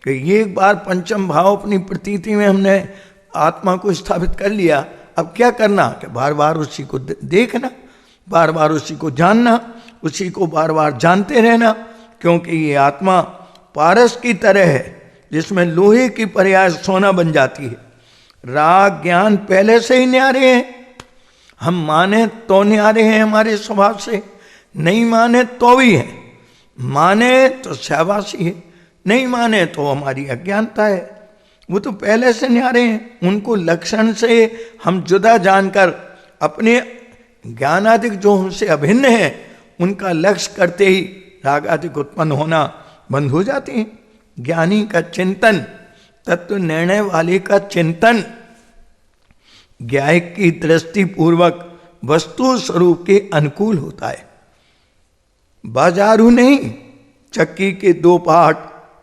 कि एक बार पंचम भाव अपनी प्रतीति में हमने आत्मा को स्थापित कर लिया, अब क्या करना कि बार बार उसी को देखना, बार बार उसी को जानना, उसी को बार बार जानते रहना। क्योंकि ये आत्मा पारस की तरह है, जिसमें लोहे की पर्याय सोना बन जाती है। राग ज्ञान पहले से ही न्यारे हैं। हम माने तो न्यारे हैं हमारे स्वभाव से, नहीं माने तो भी है। माने तो शाबाशी है, नहीं माने तो हमारी अज्ञानता है। वो तो पहले से न्यारे हैं। उनको लक्षण से हम जुदा जानकर अपने ज्ञानादिक जो उनसे अभिन्न है उनका लक्ष्य करते ही राग आदि उत्पन्न होना बंद हो जाते हैं। ज्ञानी का चिंतन, तत्व निर्णय वाले का चिंतन ज्ञायक की दृष्टि पूर्वक वस्तु स्वरूप के अनुकूल होता है। बाजारू नहीं, चक्की के 2 पार्ट,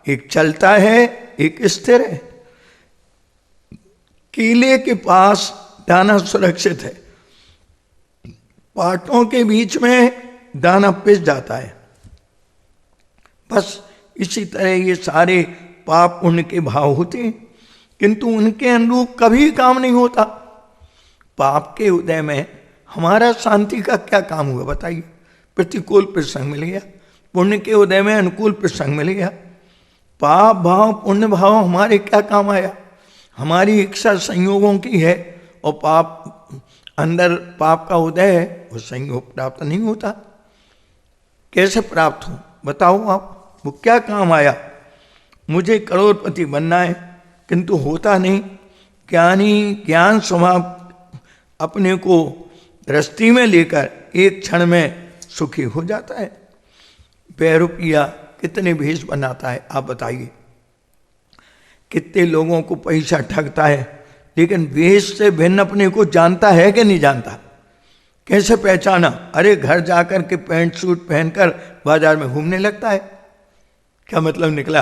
एक चलता है एक स्थिर है। कीले के पास दाना सुरक्षित है, पार्टों के बीच में दाना पिस जाता है। बस इसी तरह ये सारे पाप पुण्य के भाव होते हैं, किंतु उनके अनुरूप कभी काम नहीं होता। पाप के उदय में हमारा शांति का क्या काम हुआ बताइए? प्रतिकूल प्रसंग मिल गया, पुण्य के उदय में अनुकूल प्रसंग मिल गया। पाप भाव पुण्य भाव हमारे क्या काम आया? हमारी इच्छा संयोगों की है, और पाप अंदर पाप का उदय है, वो संयोग प्राप्त नहीं होता। कैसे प्राप्त हो बताओ आप? वो क्या काम आया? मुझे करोड़पति बनना है, किंतु होता नहीं। ज्ञानी ज्ञान स्वभाव अपने को दृष्टि में लेकर एक क्षण में सुखी हो जाता है। बेरुपया कितने भेष बनाता है आप बताइए? कितने लोगों को पैसा ठगता है, लेकिन वेश से भिन्न अपने को जानता है कि नहीं जानता? कैसे पहचाना? अरे घर जाकर के पैंट सूट पहनकर बाजार में घूमने लगता है। क्या मतलब निकला?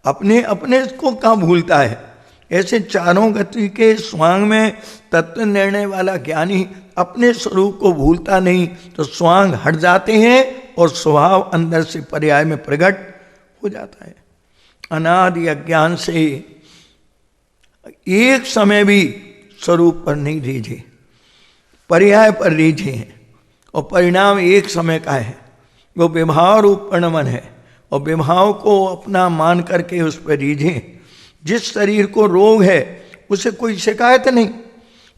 अपने अपने को कहाँ भूलता है। ऐसे चारों गति के स्वांग में तत्व निर्णय वाला ज्ञानी अपने स्वरूप को भूलता नहीं, तो स्वांग हट जाते हैं और स्वभाव अंदर से पर्याय में प्रकट हो जाता है। अनादि अज्ञान से एक समय भी स्वरूप पर नहीं रीझे, पर्याय पर रीझे हैं, और परिणाम एक समय का है। वो विभाव रूप परिणमन है, और विभाव को अपना मान करके उस पर रीझे। जिस शरीर को रोग है उसे कोई शिकायत नहीं,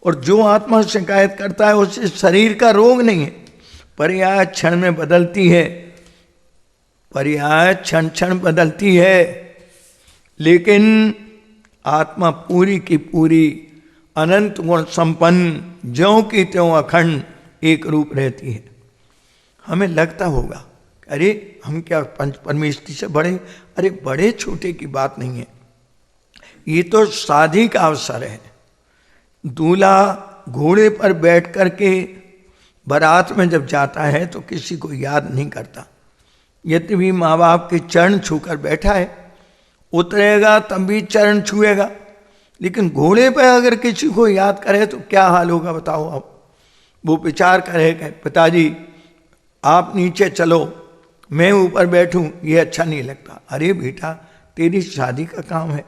और जो आत्मा शिकायत करता है उसे शरीर का रोग नहीं है। पर्याय क्षण में बदलती है, पर्याय क्षण क्षण बदलती है, लेकिन आत्मा पूरी की पूरी अनंत गुण संपन्न ज्यों की त्यों अखंड एक रूप रहती है। हमें लगता होगा अरे हम क्या पंच परमेष्टि से बड़े, अरे बड़े छोटे की बात नहीं है, ये तो शादी का अवसर है। दूल्हा घोड़े पर बैठ करके बारात में जब जाता है तो किसी को याद नहीं करता, यदि भी माँ बाप के चरण छूकर बैठा है, उतरेगा तब भी चरण छुएगा। लेकिन घोड़े पर अगर किसी को याद करे तो क्या हाल होगा बताओ आप। वो विचार करेगा पिताजी आप नीचे चलो, मैं ऊपर बैठूं, ये अच्छा नहीं लगता। अरे बेटा तेरी शादी का काम है,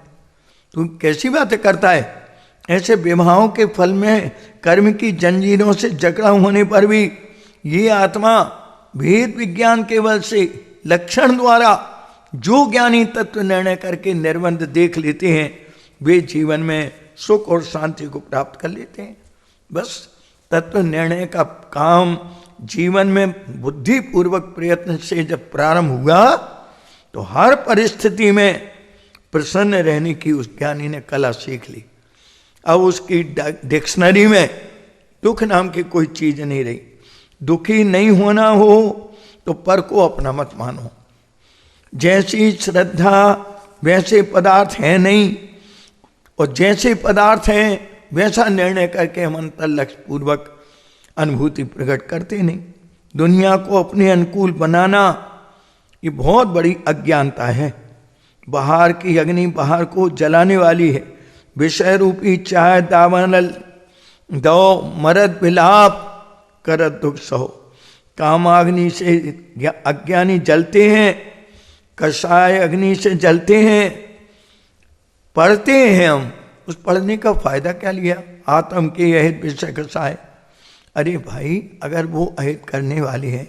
तू कैसी बातें करता है। ऐसे विवाहों के फल में कर्म की जंजीरों से जकड़ा होने पर भी ये आत्मा भेद विज्ञान के बल से लक्षण द्वारा जो ज्ञानी तत्व निर्णय करके निर्बंध देख लेते हैं, वे जीवन में सुख और शांति को प्राप्त कर लेते हैं। बस तत्व निर्णय का काम जीवन में बुद्धिपूर्वक प्रयत्न से जब प्रारंभ हुआ तो हर परिस्थिति में प्रसन्न रहने की उस ज्ञानी ने कला सीख ली। अब उसकी डिक्शनरी में दुख नाम की कोई चीज नहीं रही। दुखी नहीं होना हो तो पर को अपना मत मानो। जैसी श्रद्धा वैसे पदार्थ हैं नहीं, और जैसे पदार्थ हैं वैसा निर्णय करके हम अंतर लक्ष्य पूर्वक अनुभूति प्रकट करते नहीं। दुनिया को अपने अनुकूल बनाना ये बहुत बड़ी अज्ञानता है। बाहर की अग्नि बाहर को जलाने वाली है। विषय रूपी चाय दावानल दो मरद विलाप करत दुख सहो। कामाग्नि से अज्ञानी जलते हैं, कषाय अग्नि से जलते हैं, पढ़ते हैं हम, उस पढ़ने का फायदा क्या लिया। आत्म के अहित विषय कषाय, अरे भाई अगर वो अहित करने वाली है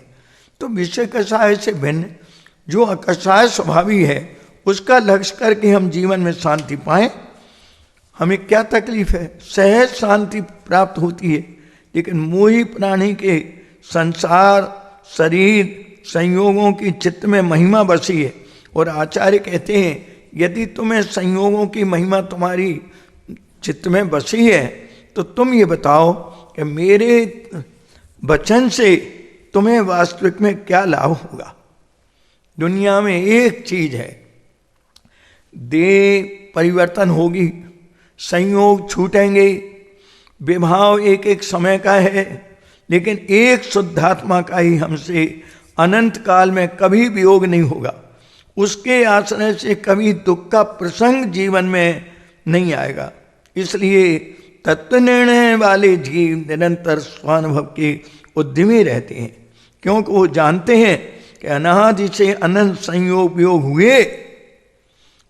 तो विषय कषाय से भिन्न जो अकषाय स्वभावी है उसका लक्ष्य करके हम जीवन में शांति पाएं। हमें क्या तकलीफ है, सहज शांति प्राप्त होती है। लेकिन मोही प्राणी के संसार शरीर संयोगों की चित्त में महिमा बसी है, और आचार्य कहते हैं यदि तुम्हें संयोगों की महिमा तुम्हारी चित्त में बसी है तो तुम ये बताओ कि मेरे वचन से तुम्हें वास्तविक में क्या लाभ होगा। दुनिया में एक चीज है, देह परिवर्तन होगी, संयोग छूटेंगे, विभाव एक एक समय का है, लेकिन एक शुद्धात्मा का ही हमसे अनंत काल में कभी वियोग नहीं होगा। उसके आश्रय से कभी दुख का प्रसंग जीवन में नहीं आएगा। इसलिए तत्व निर्णय वाले जीव निरंतर स्वानुभव के उद्यमी रहते हैं, क्योंकि वो जानते हैं कि अनादि से अनंत संयोग वियोग हुए।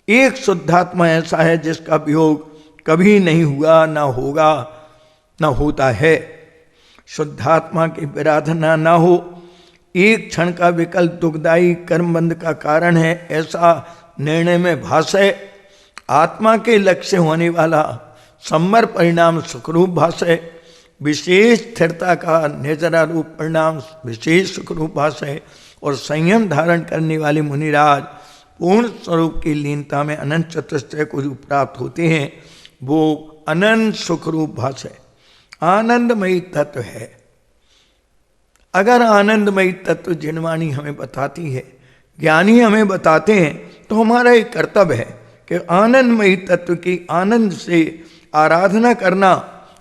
एक शुद्धात्मा ऐसा है जिसका वियोग कभी नहीं हुआ, ना होगा, ना होता है। शुद्धात्मा की विराधना ना हो, एक क्षण का विकल्प दुखदायी कर्मबंध का कारण है, ऐसा निर्णय में भाषे। आत्मा के लक्ष्य होने वाला सम्मर परिणाम सुखरूप भाषे, विशेष स्थिरता का निजरा रूप परिणाम विशेष सुखरूप भाषे, और संयम धारण करने वाले मुनिराज पूर्ण स्वरूप की लीनता में अनंत चतुष्टय को जो प्राप्त होते हैं वो अनंत सुखरूप भाषे आनंदमयी तत्व है। अगर आनंदमयी तत्व जिनवाणी हमें बताती है, ज्ञानी हमें बताते हैं, तो हमारा एक कर्तव्य है कि आनंदमयी तत्व की आनंद से आराधना करना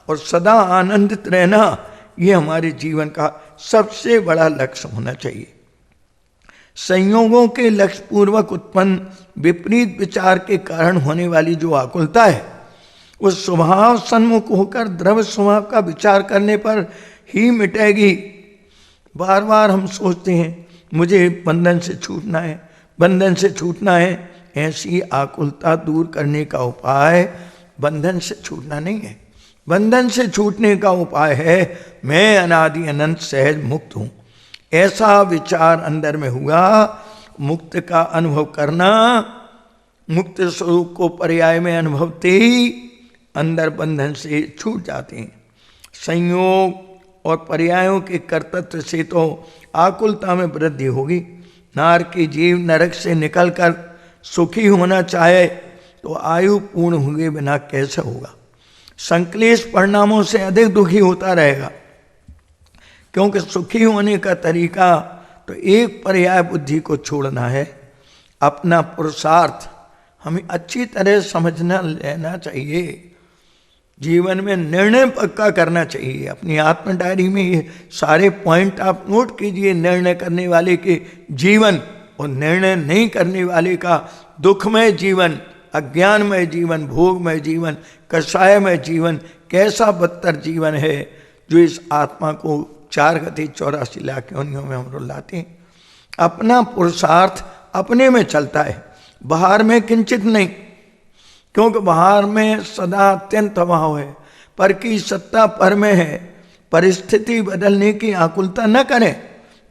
और सदा आनंदित रहना, ये हमारे जीवन का सबसे बड़ा लक्ष्य होना चाहिए। संयोगों के लक्ष्य पूर्वक उत्पन्न विपरीत विचार के कारण होने वाली जो आकुलता है, उस स्वभाव सन्मुख होकर द्रव्य स्वभाव का विचार करने पर ही मिटेगी। बार बार हम सोचते हैं मुझे बंधन से छूटना है, बंधन से छूटना है, ऐसी आकुलता दूर करने का उपाय बंधन से छूटना नहीं है। बंधन से छूटने का उपाय है मैं अनादि अनंत सहज मुक्त हूं। ऐसा विचार अंदर में हुआ, मुक्त का अनुभव करना, मुक्त स्वरूप को पर्याय में अनुभवते ही अंदर बंधन से छूट जाते हैं। संयोग और पर्यायों के कर्तृत्व से तो आकुलता में वृद्धि होगी। नार की जीव नरक से निकलकर सुखी होना चाहे तो आयु पूर्ण हुए बिना कैसे होगा? संक्लेश परिणामों से अधिक दुखी होता रहेगा, क्योंकि सुखी होने का तरीका तो एक पर्याय बुद्धि को छोड़ना है। अपना पुरुषार्थ हमें अच्छी तरह समझना लेना चाहिए। जीवन में निर्णय पक्का करना चाहिए। अपनी आत्म डायरी में ये सारे पॉइंट आप नोट कीजिए। निर्णय करने वाले के जीवन और निर्णय नहीं करने वाले का दुखमय जीवन, अज्ञानमय जीवन, भोगमय जीवन, कषायमय जीवन, कैसा बदतर जीवन है जो इस आत्मा को 4 गति 84 लाख योनियों में हम रुलाते हैं। अपना पुरुषार्थ अपने में चलता है, बाहर में किंचित नहीं, क्योंकि बाहर में सदा अत्यंत अभाव है, पर की सत्ता पर में है। परिस्थिति बदलने की आकुलता न करें।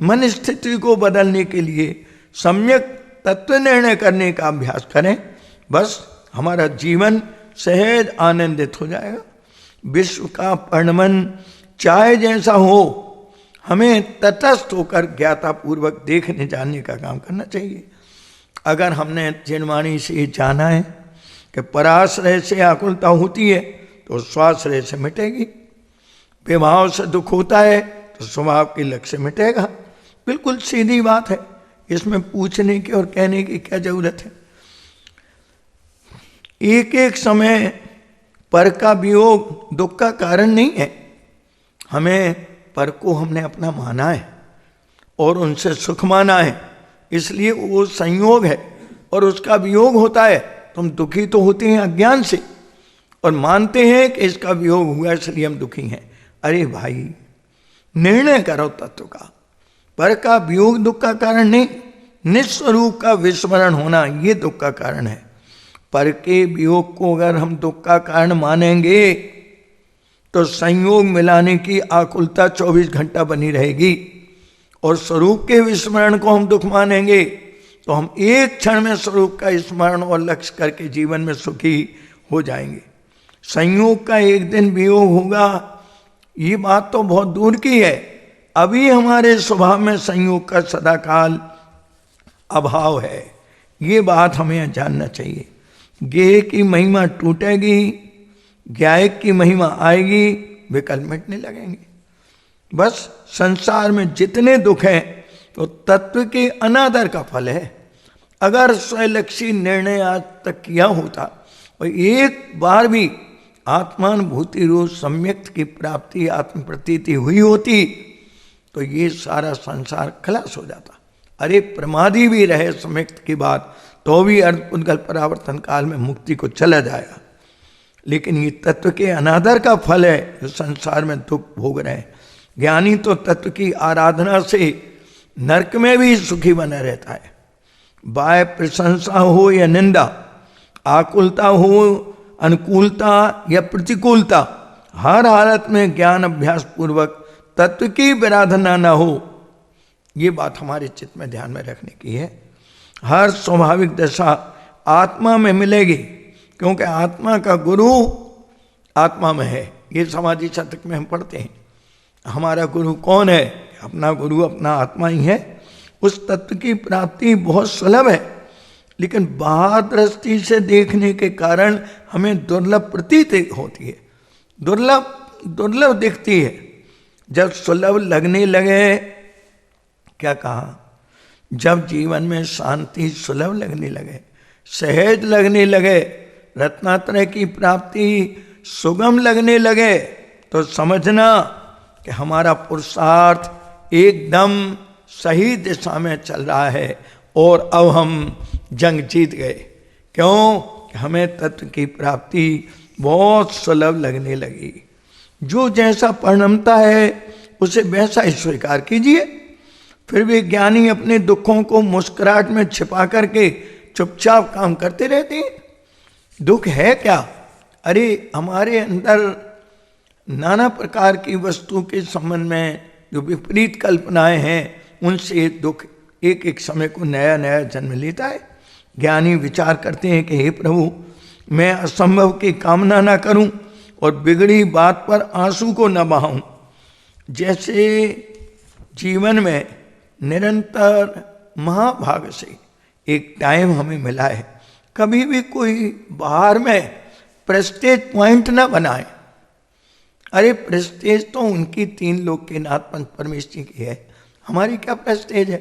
मन स्थिति को बदलने के लिए सम्यक तत्व निर्णय करने का अभ्यास करें। बस हमारा जीवन सहज आनंदित हो जाएगा। विश्व का परिणमन चाहे जैसा हो, हमें तटस्थ होकर ज्ञातापूर्वक देखने जानने का काम करना चाहिए। अगर हमने जिनवाणी से ये जाना है कि पराश्रय से आकुलता होती है तो स्वाश्रय से मिटेगी, विभाव से दुख होता है तो स्वभाव के लक्ष्य मिटेगा। बिल्कुल सीधी बात है, इसमें पूछने की और कहने की क्या जरूरत है। एक एक समय पर का वियोग दुख का कारण नहीं है। हमें पर को हमने अपना माना है और उनसे सुख माना है, इसलिए वो संयोग है और उसका वियोग होता है। तुम दुखी तो होते हैं अज्ञान से और मानते हैं कि इसका वियोग हुआ इसलिए हम दुखी हैं। अरे भाई, निर्णय करो तत्व का। पर का वियोग दुख का कारण नहीं, निस्वरूप का विस्मरण होना ये दुख का कारण है। पर के वियोग को अगर हम दुख का कारण मानेंगे तो संयोग मिलाने की आकुलता 24 घंटा बनी रहेगी, और स्वरूप के विस्मरण को हम दुख मानेंगे तो हम एक क्षण में स्वरूप का स्मरण और लक्ष्य करके जीवन में सुखी हो जाएंगे। संयोग का एक दिन वियोग होगा, ये बात तो बहुत दूर की है। अभी हमारे स्वभाव में संयोग का सदाकाल अभाव है, ये बात हमें जानना चाहिए। गेह की महिमा टूटेगी, ज्ञायक की महिमा आएगी, विकल्प मिटने लगेंगे। बस संसार में जितने दुख हैं तो तत्व के अनादर का फल है। अगर स्वलक्षी निर्णय आज तक किया होता और एक बार भी आत्मानुभूति रूप सम्यक्त की प्राप्ति आत्म प्रतीति हुई होती तो ये सारा संसार खलास हो जाता। अरे प्रमादी भी रहे सम्यक्त की बात तो भी अर्धपुद्गल परावर्तन काल में मुक्ति को चला जाएगा, लेकिन ये तत्व के अनादर का फल है जो संसार में दुख भोग रहे हैं। ज्ञानी तो तत्व की आराधना से नरक में भी सुखी बना रहता है। बाह्य प्रशंसा हो या निंदा, आकुलता हो, अनुकूलता या प्रतिकूलता, हर हालत में ज्ञान अभ्यास पूर्वक तत्व की आराधना न हो, ये बात हमारे चित्त में ध्यान में रखने की है। हर स्वाभाविक दशा आत्मा में मिलेगी, क्योंकि आत्मा का गुरु आत्मा में है। ये समाधि शतक में हम पढ़ते हैं, हमारा गुरु कौन है? अपना गुरु अपना आत्मा ही है। उस तत्व की प्राप्ति बहुत सुलभ है, लेकिन बाहर दृष्टि से देखने के कारण हमें दुर्लभ प्रतीत होती है, दुर्लभ दिखती है। जब सुलभ लगने लगे, क्या कहा, जब जीवन में शांति सुलभ लगने लगे, सहज लगने लगे, रत्नात्रय की प्राप्ति सुगम लगने लगे, तो समझना कि हमारा पुरुषार्थ एकदम सही दिशा में चल रहा है और अब हम जंग जीत गए। क्यों? कि हमें तत्व की प्राप्ति बहुत सुलभ लगने लगी। जो जैसा परिणमता है उसे वैसा ही स्वीकार कीजिए। फिर भी ज्ञानी अपने दुखों को मुस्कुराहट में छिपा करके चुपचाप काम करते रहते हैं। दुख है क्या? अरे हमारे अंदर नाना प्रकार की वस्तु के संबंध में जो विपरीत कल्पनाएं हैं, उनसे दुख एक एक समय को नया नया जन्म लेता है। ज्ञानी विचार करते हैं कि हे प्रभु, मैं असंभव की कामना ना करूं और बिगड़ी बात पर आंसू को न बहाऊं। जैसे जीवन में निरंतर महाभाग से एक टाइम हमें मिला है, कभी भी कोई बाहर में प्रेस्टेज पॉइंट ना बनाए। अरे प्रेस्टेज तो उनकी तीन लोक के नाथ पंच परमेश्वर की है, हमारी क्या प्रेस्टेज है?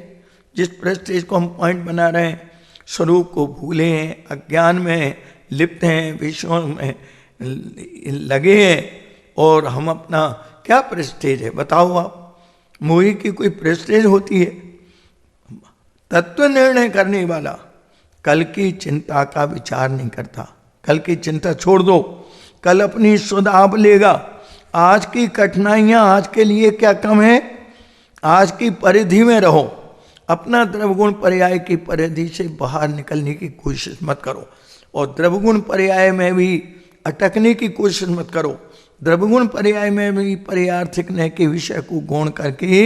जिस प्रेस्टेज को हम पॉइंट बना रहे हैं, स्वरूप को भूले हैं, अज्ञान में लिप्त हैं, विषयों में लगे हैं, और हम अपना क्या प्रेस्टेज है बताओ आप? मोही की कोई प्रेस्टेज होती है? तत्व निर्णय करने वाला कल की चिंता का विचार नहीं करता। कल की चिंता छोड़ दो, कल अपनी सुध आप लेगा। आज की कठिनाइयां आज के लिए क्या कम है? आज की परिधि में रहो, अपना द्रवगुण पर्याय की परिधि से बाहर निकलने की कोशिश मत करो, और द्रवगुण पर्याय में भी अटकने की कोशिश मत करो। द्रवगुण पर्याय में भी पर्यार्थिकने के विषय को गौण करके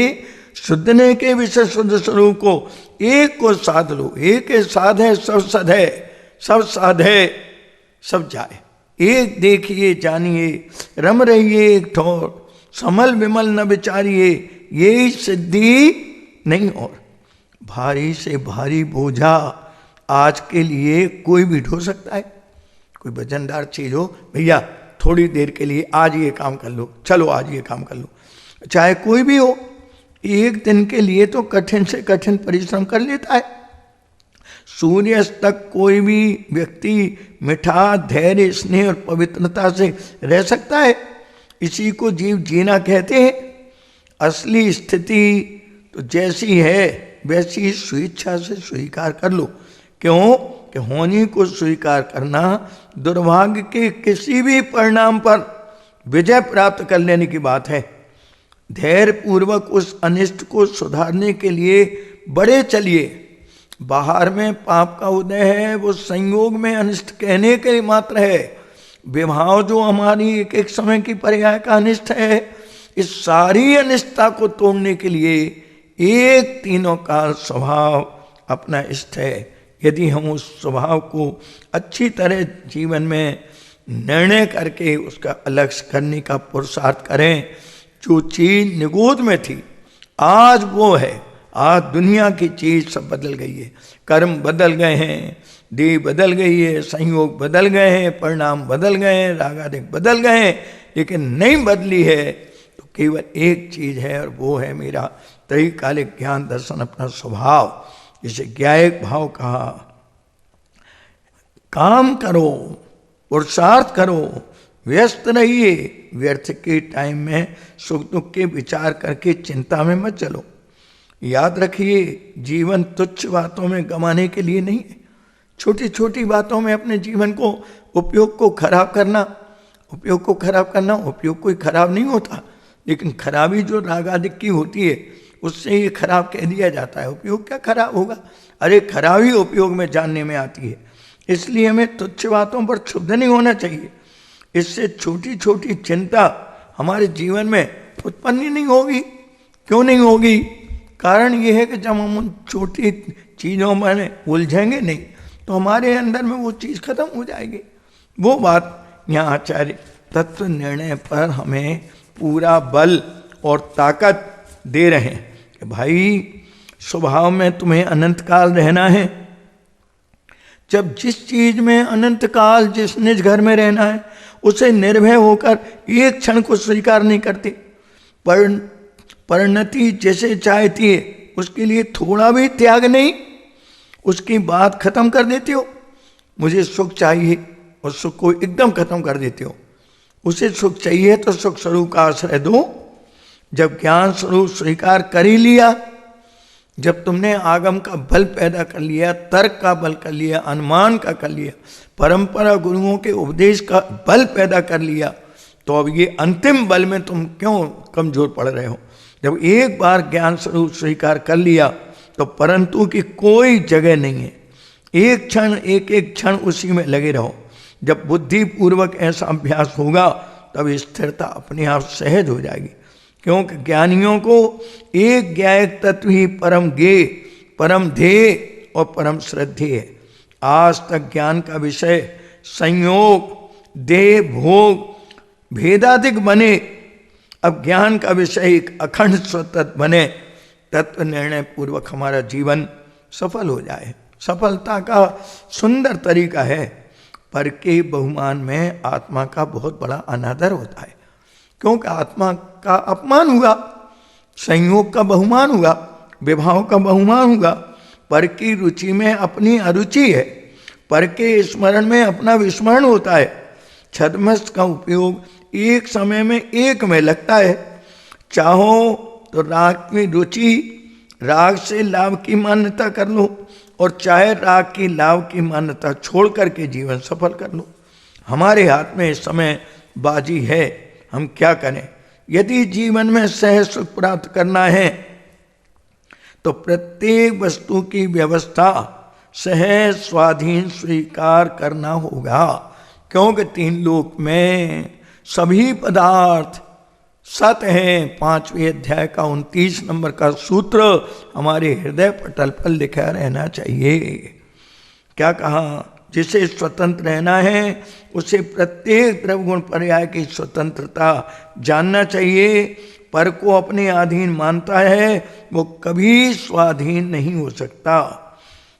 शुद्धने के विषय शुद्ध स्वरूप को एक को साध लो। एक साध है सब सद है, सब साध है सब जाए। एक देखिए जानिए, रम रहिए एक ठोर, समल विमल न विचारिए, यही सिद्धि नहीं और। भारी से भारी बोझा आज के लिए कोई भी ढो सकता है। कोई वजनदार चीज हो, भैया थोड़ी देर के लिए आज ये काम कर लो, चलो आज ये काम कर लो, चाहे कोई भी हो, एक दिन के लिए तो कठिन से कठिन परिश्रम कर लेता है। सूर्यास्त तक कोई भी व्यक्ति मिठास, धैर्य, स्नेह और पवित्रता से रह सकता है। इसी को जीव जीना कहते हैं। असली स्थिति तो जैसी है वैसी स्वेच्छा से स्वीकार कर लो। क्यों कि होनी को स्वीकार करना दुर्भाग्य के किसी भी परिणाम पर विजय प्राप्त कर लेने की बात है। धैर्य पूर्वक उस अनिष्ट को सुधारने के लिए बड़े चलिए। बाहर में पाप का उदय है, वो संयोग में अनिष्ट कहने के लिए मात्र है। विभाव जो हमारी एक एक समय की पर्याय का अनिष्ट है, इस सारी अनिष्टता को तोड़ने के लिए एक तीनों का स्वभाव अपना इष्ट है। यदि हम उस स्वभाव को अच्छी तरह जीवन में निर्णय करके उसका अलग करने का पुरुषार्थ करें, जो चीज निगोद में थी आज वो है। आज दुनिया की चीज सब बदल गई है, कर्म बदल गए हैं, देह बदल गई है, संयोग बदल गए हैं, परिणाम बदल गए हैं, रागादिक बदल गए हैं, लेकिन नहीं बदली है तो केवल एक चीज है, और वो है मेरा त्रैकालिक ज्ञान दर्शन, अपना स्वभाव, जिसे ज्ञायक भाव कहा। काम करो, पुरुषार्थ करो, व्यस्त रहिए। व्यर्थ के टाइम में सुख दुख के विचार करके चिंता में मत चलो। याद रखिए, जीवन तुच्छ बातों में गंवाने के लिए नहीं है। छोटी छोटी बातों में अपने जीवन को उपयोग को खराब करना, उपयोग कोई खराब नहीं होता, लेकिन खराबी जो रागादिक की होती है उससे ये खराब कह दिया जाता है। उपयोग क्या खराब होगा? अरे खराबी उपयोग में जानने में आती है। इसलिए हमें तुच्छ बातों पर क्षुब्ध नहीं होना चाहिए। इससे छोटी छोटी चिंता हमारे जीवन में उत्पन्न ही नहीं होगी। क्यों नहीं होगी? कारण यह है कि जब हम उन छोटी चीज़ों में उलझेंगे नहीं तो हमारे अंदर में वो चीज़ खत्म हो जाएगी। वो बात यहाँ आचार्य तत्व निर्णय पर हमें पूरा बल और ताकत दे रहे हैं कि भाई स्वभाव में तुम्हें अनंत काल रहना है। जब जिस चीज में अनंत काल जिस निज घर में रहना है उसे निर्भय होकर एक क्षण को स्वीकार नहीं करते। परिणति जैसे चाहती है उसके लिए थोड़ा भी त्याग नहीं, उसकी बात खत्म कर देते हो। मुझे सुख चाहिए और सुख को एकदम खत्म कर देते हो। उसे सुख चाहिए तो सुख स्वरूप का आश्रय दो। जब ज्ञान स्वरूप स्वीकार कर ही लिया, जब तुमने आगम का बल पैदा कर लिया, तर्क का बल कर लिया, अनुमान का कर लिया, परंपरा गुरुओं के उपदेश का बल पैदा कर लिया, तो अब ये अंतिम बल में तुम क्यों कमजोर पड़ रहे हो? जब एक बार ज्ञान स्वरूप स्वीकार कर लिया तो परंतु की कोई जगह नहीं है। एक क्षण एक एक क्षण उसी में लगे रहो। जब बुद्धि पूर्वक ऐसा अभ्यास होगा तब स्थिरता अपने आप सहज हो जाएगी। क्योंकि ज्ञानियों को एक ज्ञायक तत्व ही परम ज्ञेय, परम ध्येय और परम श्रद्धेय है। आज तक ज्ञान का विषय संयोग, देह, भोग भेदाधिक बने, अब ज्ञान का विषय एक अखंड स्वतंत्र बने, तत्व निर्णय पूर्वक हमारा जीवन सफल हो जाए। सफलता का सुंदर तरीका है, पर के बहुमान में आत्मा का बहुत बड़ा अनादर होता है। क्योंकि आत्मा का अपमान हुआ, संयोग का बहुमान हुआ, विभाव का बहुमान हुआ। पर की रुचि में अपनी अरुचि है, पर के स्मरण में अपना विस्मरण होता है। छद्मस्त का उपयोग एक समय में एक में लगता है। चाहो तो राग की रुचि, राग से लाभ की मान्यता कर लो, और चाहे राग की लाभ की मान्यता छोड़ करके जीवन सफल कर लो। हमारे हाथ में इस समय बाजी है, हम क्या करें। यदि जीवन में सहज सुख प्राप्त करना है तो प्रत्येक वस्तु की व्यवस्था सहज स्वाधीन स्वीकार करना होगा। क्योंकि तीन लोक में सभी पदार्थ सत्य है। 5वें अध्याय का 29 नंबर का सूत्र हमारे हृदय पटल पर लिखा रहना चाहिए। क्या कहा? जिसे स्वतंत्र रहना है उसे प्रत्येक द्रव्यगुण पर्याय की स्वतंत्रता जानना चाहिए। पर को अपने अधीन मानता है वो कभी स्वाधीन नहीं हो सकता।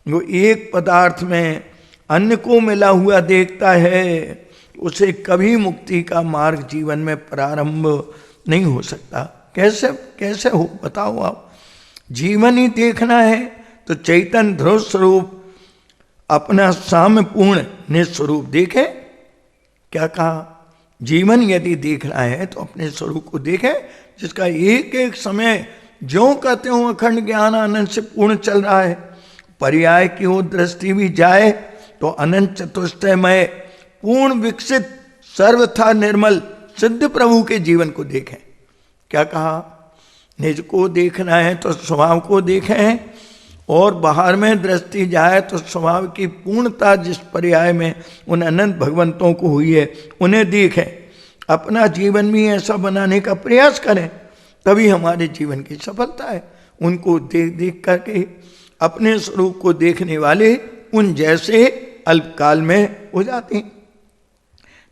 वो एक पदार्थ में अन्य को मिला हुआ देखता है, उसे कभी मुक्ति का मार्ग जीवन में प्रारंभ नहीं हो सकता। कैसे कैसे हो बताओ आप। जीवन ही देखना है तो चैतन्य ध्रुव स्वरूप अपना साम्यपूर्ण निस्वरूप देखे। क्या कहा? जीवन यदि देखना है तो अपने स्वरूप को देखे, जिसका एक एक समय ज्यों कहते हो अखंड ज्ञान आनंद से पूर्ण चल रहा है। पर्याय की ओर दृष्टि भी जाए तो अनंत चतुष्टयमय पूर्ण विकसित सर्वथा निर्मल सिद्ध प्रभु के जीवन को देखें। क्या कहा? निज को देखना है तो स्वभाव को देखें, और बाहर में दृष्टि जाए तो स्वभाव की पूर्णता जिस पर्याय में उन अनंत भगवंतों को हुई है उन्हें देखें। अपना जीवन भी ऐसा बनाने का प्रयास करें, तभी हमारे जीवन की सफलता है। उनको देख देख करके अपने स्वरूप को देखने वाले उन जैसे अल्पकाल में हो जाते हैं।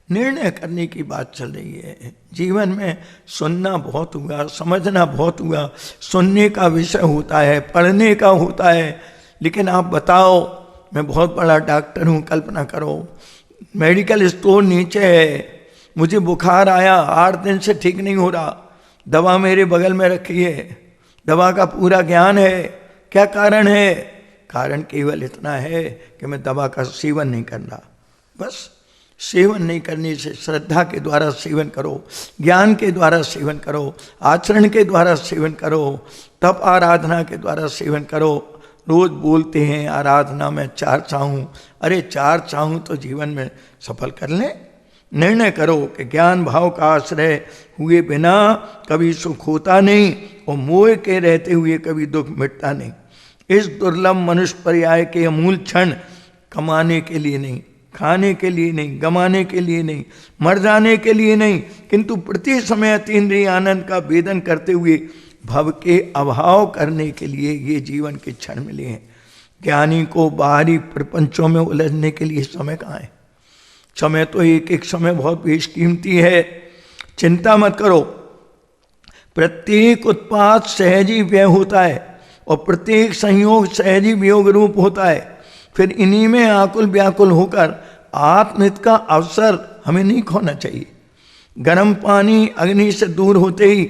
निर्णय करने की बात चल रही है। जीवन में सुनना बहुत हुआ, समझना बहुत हुआ, सुनने का विषय होता है, पढ़ने का होता है। लेकिन आप बताओ, मैं बहुत बड़ा डॉक्टर हूँ, कल्पना करो, मेडिकल स्टोर नीचे है, मुझे बुखार आया, 8 दिन से ठीक नहीं हो रहा, दवा मेरे बगल में रखी है, दवा का पूरा ज्ञान है। क्या कारण है? कारण केवल इतना है कि मैं दवा का सेवन नहीं करना। बस सेवन नहीं करने से श्रद्धा के द्वारा सेवन करो, ज्ञान के द्वारा सेवन करो, आचरण के द्वारा सेवन करो, तप आराधना के द्वारा सेवन करो। रोज बोलते हैं आराधना में 4 चाहूँ, अरे 4 चाहूँ तो जीवन में सफल कर लें। निर्णय करो कि ज्ञान भाव का आश्रय हुए बिना कभी सुख होता नहीं, और मोह के रहते हुए कभी दुख मिटता नहीं। इस दुर्लभ मनुष्य पर्याय के अमूल क्षण कमाने के लिए नहीं, खाने के लिए नहीं, गमाने के लिए नहीं, मर जाने के लिए नहीं, किंतु प्रति समय अतीन्द्रिय आनंद का वेदन करते हुए भव के अभाव करने के लिए ये जीवन के क्षण मिले हैं। ज्ञानी को बाहरी प्रपंचों में उलझने के लिए समय कहाँ है? समय तो एक एक समय बहुत बेशकीमती है। चिंता मत करो, प्रत्येक उत्पाद सहजी व्यय होता है और प्रत्येक संयोग सहजी वियोग रूप होता है। फिर इन्हीं में आकुल व्याकुल होकर आत्महित का अवसर हमें नहीं खोना चाहिए। गर्म पानी अग्नि से दूर होते ही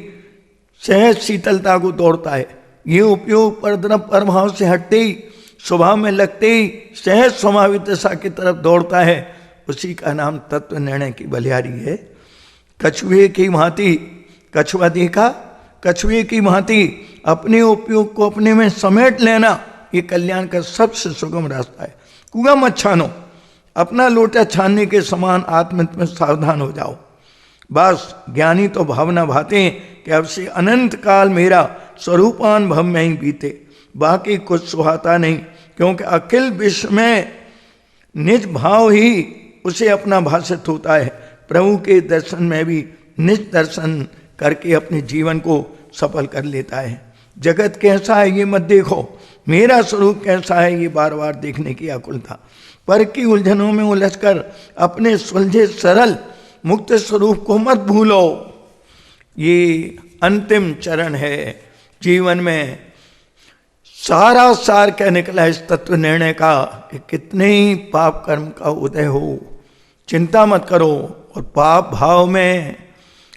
सहज शीतलता को दौड़ता है। ये उपयोग परद्रव प्रभाव से हटते ही, स्वभाव में लगते ही सहज स्वाभाविक दशा की तरफ दौड़ता है। उसी का नाम तत्व निर्णय की बलिहारी है। कछुए की भांति, कछुआ देखा, कछुए की भांति अपने उपयोग को अपने में समेट लेना ये कल्याण का सबसे सुगम रास्ता है। कुआं मत छानो, अपना लोटा छानने के समान आत्महित में सावधान हो जाओ। बस ज्ञानी तो भावना भाते हैं कि अब से अनंत काल मेरा स्वरूपानुभव में ही बीते, बाकी कुछ सुहाता नहीं, क्योंकि अखिल विश्व में निज भाव ही उसे अपना भाषित होता है। प्रभु के दर्शन में भी निज दर्शन करके अपने जीवन को सफल कर लेता है। जगत कैसा है ये मत देखो, मेरा स्वरूप कैसा है ये बार बार देखने की आकुलता। पर की उलझनों में उलझकर अपने सुलझे सरल मुक्त स्वरूप को मत भूलो। ये अंतिम चरण है जीवन में। सारा सार क्या निकला इस तत्व निर्णय का कि कितने ही पाप कर्म का उदय हो, चिंता मत करो और पाप भाव में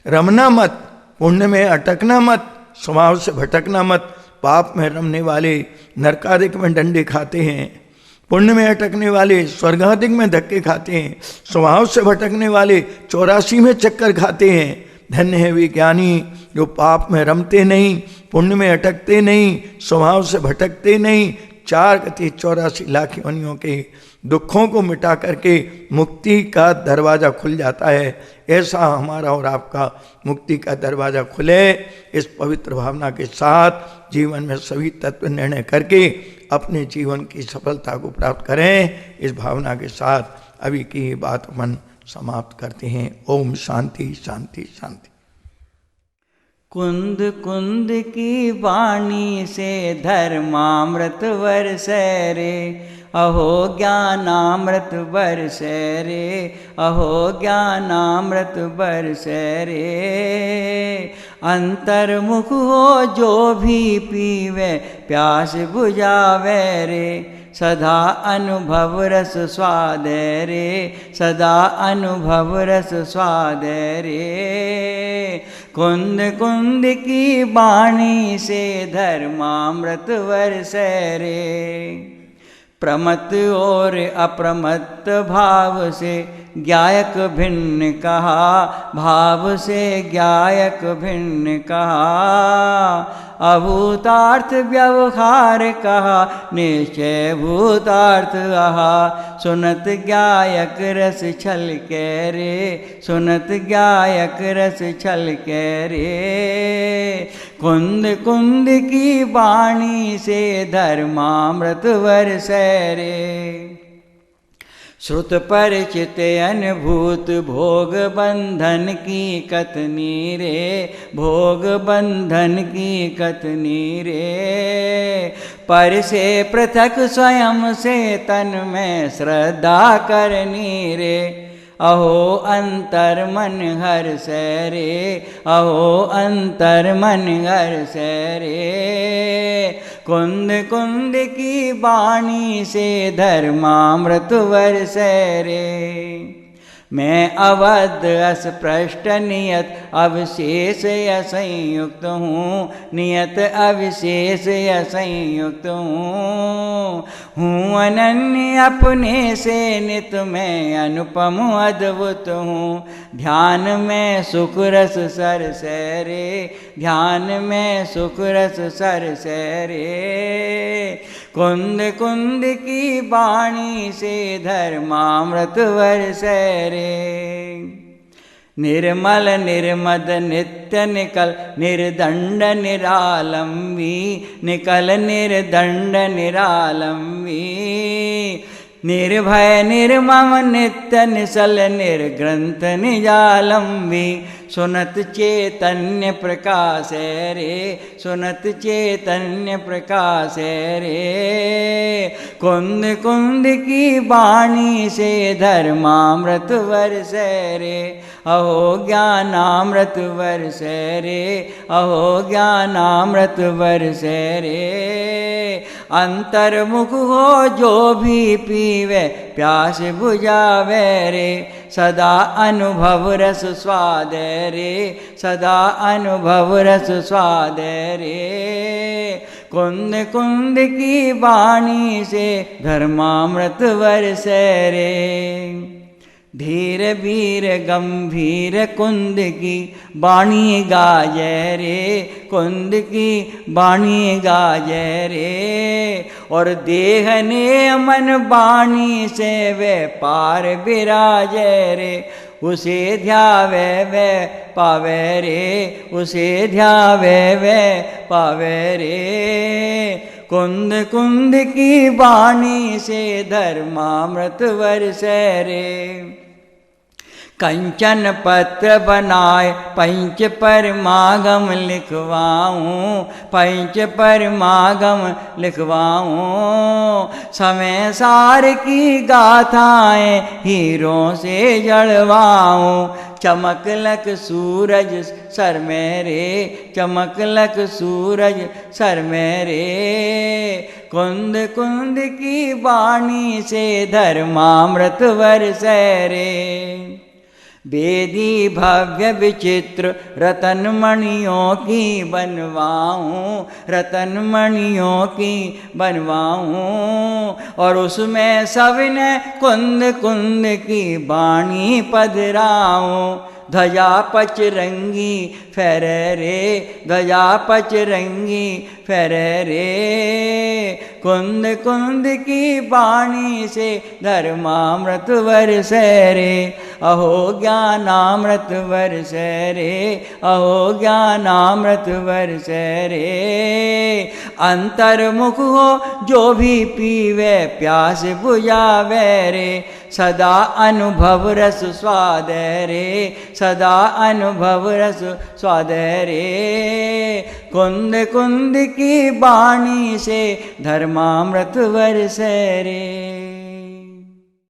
रमना मत, पुण्य में अटकना मत, स्वभाव से भटकना मत। पाप में रमने वाले नरकादिक में डंडे खाते हैं, पुण्य में अटकने वाले स्वर्गादिक में धक्के खाते हैं, स्वभाव से भटकने वाले 84 में चक्कर खाते हैं। धन्य है वे ज्ञानी जो पाप में रमते नहीं, पुण्य में अटकते नहीं, स्वभाव से भटकते नहीं, 4 गति 84 लाख योनियों के दुखों को मिटा करके मुक्ति का दरवाज़ा खुल जाता है। ऐसा हमारा और आपका मुक्ति का दरवाज़ा खुले। इस पवित्र भावना के साथ जीवन में सभी तत्व निर्णय करके अपने जीवन की सफलता को प्राप्त करें। इस भावना के साथ अभी की ये बात अपन समाप्त करते हैं। ओम शांति शांति शांति। कुंद कुंद की वाणी से धर्मामृत बरसे रे, अहो ज्ञानामृत बरसे रे, अहो ज्ञानामृत बरसे रे। अंतर्मुख हो जो भी पीवे प्यास बुझावे रे, सदा अनुभव रस स्वाद रे, सदा अनुभव रस स्वाद रे। कुंद कुंद की वाणी से धर्मामृत बरसे रे, प्रमत और अप्रमत्त भाव से ज्ञायक भिन्न कहा, भाव से ज्ञायक भिन्न कहा। अभूतार्थ व्यवहार कहा, निश्चय भूतार्थ आहा। सुनत ज्ञायक रस छल के रे, सुनत ज्ञायक रस छल के रे। कुंद कुंद की वाणी से धर्मामृत बरसे रे, श्रुत परिचित अनुभूत भोग बंधन की कतनी रे, भोग बंधन की कतनी रे। पर से पृथक स्वयं से तन में श्रद्धा करनी रे, अहो अंतर मन हर से रे, अहो अंतर मन हर से रे। कुंद कुंद की वाणी से धर्मामृत बरसे रे। मैं अवध अस्पृष्ट नियत अविशेष असंयुक्त हूँ, नियत अविशेष असंयुक्त हूँ अनन्य अपने से नित में अनुपम अद्भुत हूँ। ध्यान में सुख रस सर से रे, ध्यान में सुख रस सर से रे। कुंद कुंद की वाणी से धर्मामृत बरसे रे। निर्मल निर्मद नित्य निकल निर्दंड निरालंबी, निकल निर्दंड निरालंबी। निर्भय निर्मम नित्य निसल निर्ग्रंथ निजालंबी। सुनत चैतन्य प्रकाश रे, सुनत चैतन्य प्रकाश रे। कुंद कुंद की वाणी से धर्मामृत बरसे रे, अहो ज्ञानामृत बरसे रे, अहो ज्ञानामृत बरसे रे। अंतर्मुख हो जो भी पीवे प्यास बुझावे रे, सदा अनुभव रस स्वाद रे, सदा अनुभव रस स्वाद रे। कुंद कुंद की वाणी से धर्मामृत बरसे रे। धीर वीर गंभीर कुंद की वाणी गाजे रे, कुंद की वाणी गाजे रे। और देह ने मन वाणी से वे पार विराजे रे, उसे ध्यावे वे पावे रे, उसे ध्यावे वे पावे रे। कुंद कुंद की वाणी से धर्मामृत वर्षे रे। कंचन पत्र बनाए पंच परमागम लिखवाऊँ, पंच परमागम लिखवाऊँ। समय सार की गाथाएं हीरों से जड़वाऊँ। चमकलक सूरज सर मेरे, चमकलक सूरज सर मेरे। कुंद कुंद की वाणी से धर्मामृत वर्षे रे। वेदी भव्य विचित्र रतन मणियों की बनवाऊँ, रतन मणियों की बनवाऊँ। और उसमें सबने कुंद कुंद की वाणी पधराऊँ। ध्वजा पचरंगी फहरे रे, ध्वजा पचरंगी फहरे रे। कुंद कुंद की वाणी से धर्मामृत वर्षे रे। अहो ज्ञानामृत वर्षे रे, अहो ज्ञानामृत वर्षे रे। अंतर्मुख हो जो भी पीवे प्यास बुझावे रे। सदा अनुभव रस स्वाद रे, सदा अनुभव रस स्वाद रे। कुंद कुंद की वाणी से धर्मामृत वर्षे रे।